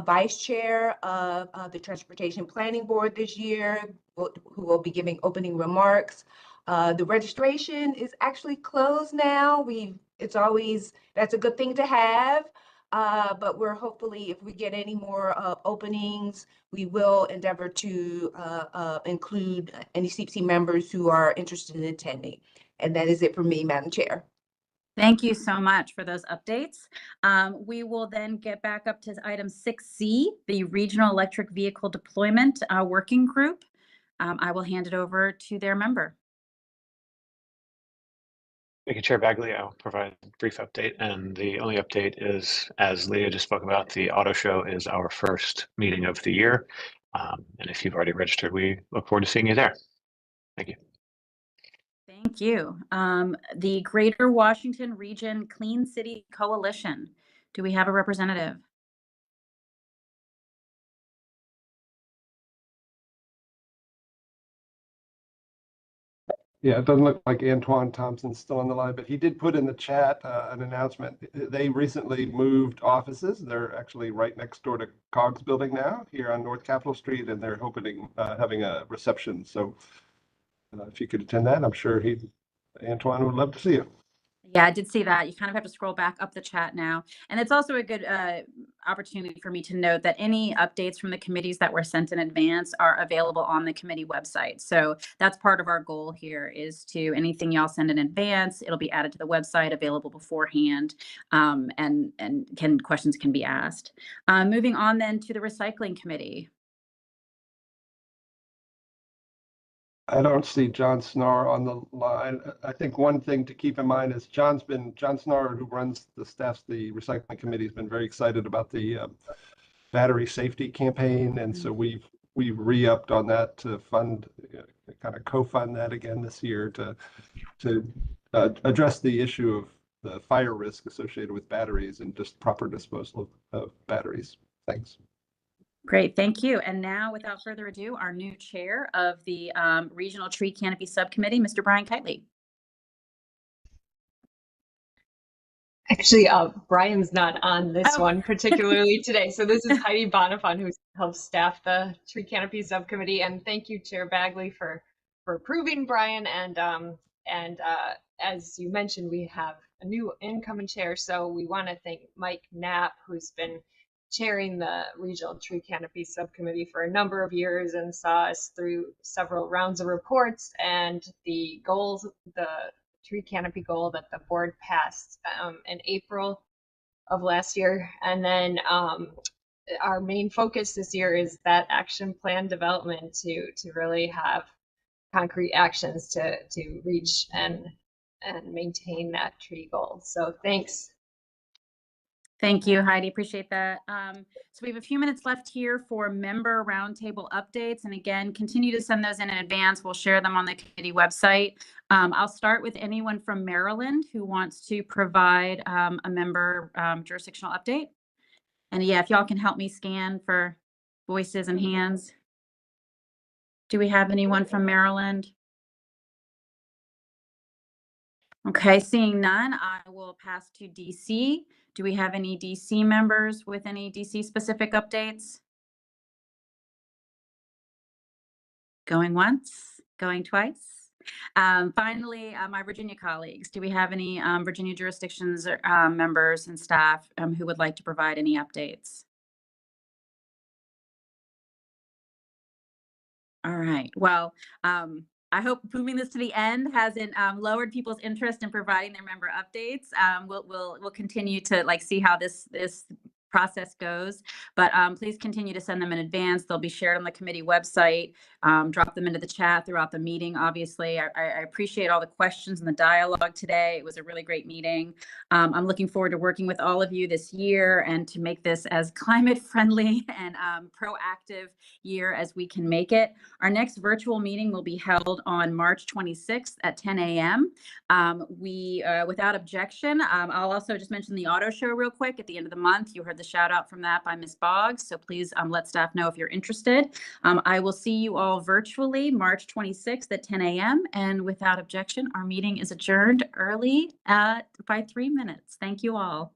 vice chair of the Transportation Planning Board this year, who will be giving opening remarks. The registration is actually closed now. That's a good thing to have. But we're hopefully, if we get any more openings, we will endeavor to include any CEEPC members who are interested in attending. And that is it for me, Madam Chair. Thank you so much for those updates. We will then get back up to item 6C, the Regional Electric Vehicle Deployment Working Group. I will hand it over to their member. Thank you, Chair Bagley. I'll provide a brief update. And the only update is, as Leah just spoke about, the auto show is our first meeting of the year. And if you've already registered, we look forward to seeing you there. Thank you. Thank you. The Greater Washington Region Clean City Coalition. Do we have a representative? Yeah, it doesn't look like Antoine Thompson's still on the line, but he did put in the chat an announcement. They recently moved offices. They're actually right next door to COG's building now, here on North Capitol Street, and they're hoping having a reception. So if you could attend that, I'm sure Antoine would love to see you. Yeah, I did see that. You kind of have to scroll back up the chat now. And it's also a good opportunity for me to note that any updates from the committees that were sent in advance are available on the committee website. So that's part of our goal here, is to anything y'all send in advance, it'll be added to the website, available beforehand, and questions can be asked. Moving on then to the Recycling Committee. I don't see John Snar on the line. I think one thing to keep in mind is John Snar, who runs the recycling committee, has been very excited about the battery safety campaign, and so we've re-upped on that to fund, kind of co-fund that again this year to address the issue of the fire risk associated with batteries and just proper disposal of batteries. Thanks. Great, thank you. And now, without further ado, our new chair of the Regional Tree Canopy Subcommittee, Mr. Brian Kitely. Actually, Brian's not on this one particularly today. So this is Heidi Bonifant, who helps staff the Tree Canopy Subcommittee. And thank you, Chair Bagley, for approving Brian. And as you mentioned, we have a new incoming chair. So we want to thank Mike Knapp, who's been chairing the Regional Tree Canopy Subcommittee for a number of years and saw us through several rounds of reports and the goals, the tree canopy goal that the board passed in April of last year. And then our main focus this year is that action plan development to really have concrete actions to reach and maintain that tree goal. So thanks. Thank you, Heidi. Appreciate that. So we have a few minutes left here for member roundtable updates. And again, continue to send those in advance. We'll share them on the committee website. I'll start with anyone from Maryland who wants to provide a member jurisdictional update. And yeah, if y'all can help me scan for voices and hands. Do we have anyone from Maryland? Okay, seeing none, I will pass to DC. Do we have any DC members with any DC specific updates? Going once, going twice. Finally, my Virginia colleagues, do we have any Virginia jurisdictions members and staff who would like to provide any updates? All right, well, I hope moving this to the end hasn't lowered people's interest in providing their member updates. We'll continue to see how this process goes, but please continue to send them in advance. They'll be shared on the committee website. Drop them into the chat throughout the meeting. Obviously, I appreciate all the questions and the dialogue today. It was a really great meeting. I'm looking forward to working with all of you this year and to make this as climate friendly and proactive year as we can make it. Our next virtual meeting will be held on March 26th at 10 a.m. Without objection, I'll also just mention the auto show real quick at the end of the month. You heard the shout out from that by Ms. Boggs, so please let staff know if you're interested. I will see you all virtually March 26th at 10 a.m. And without objection, our meeting is adjourned early by 3 minutes. Thank you all.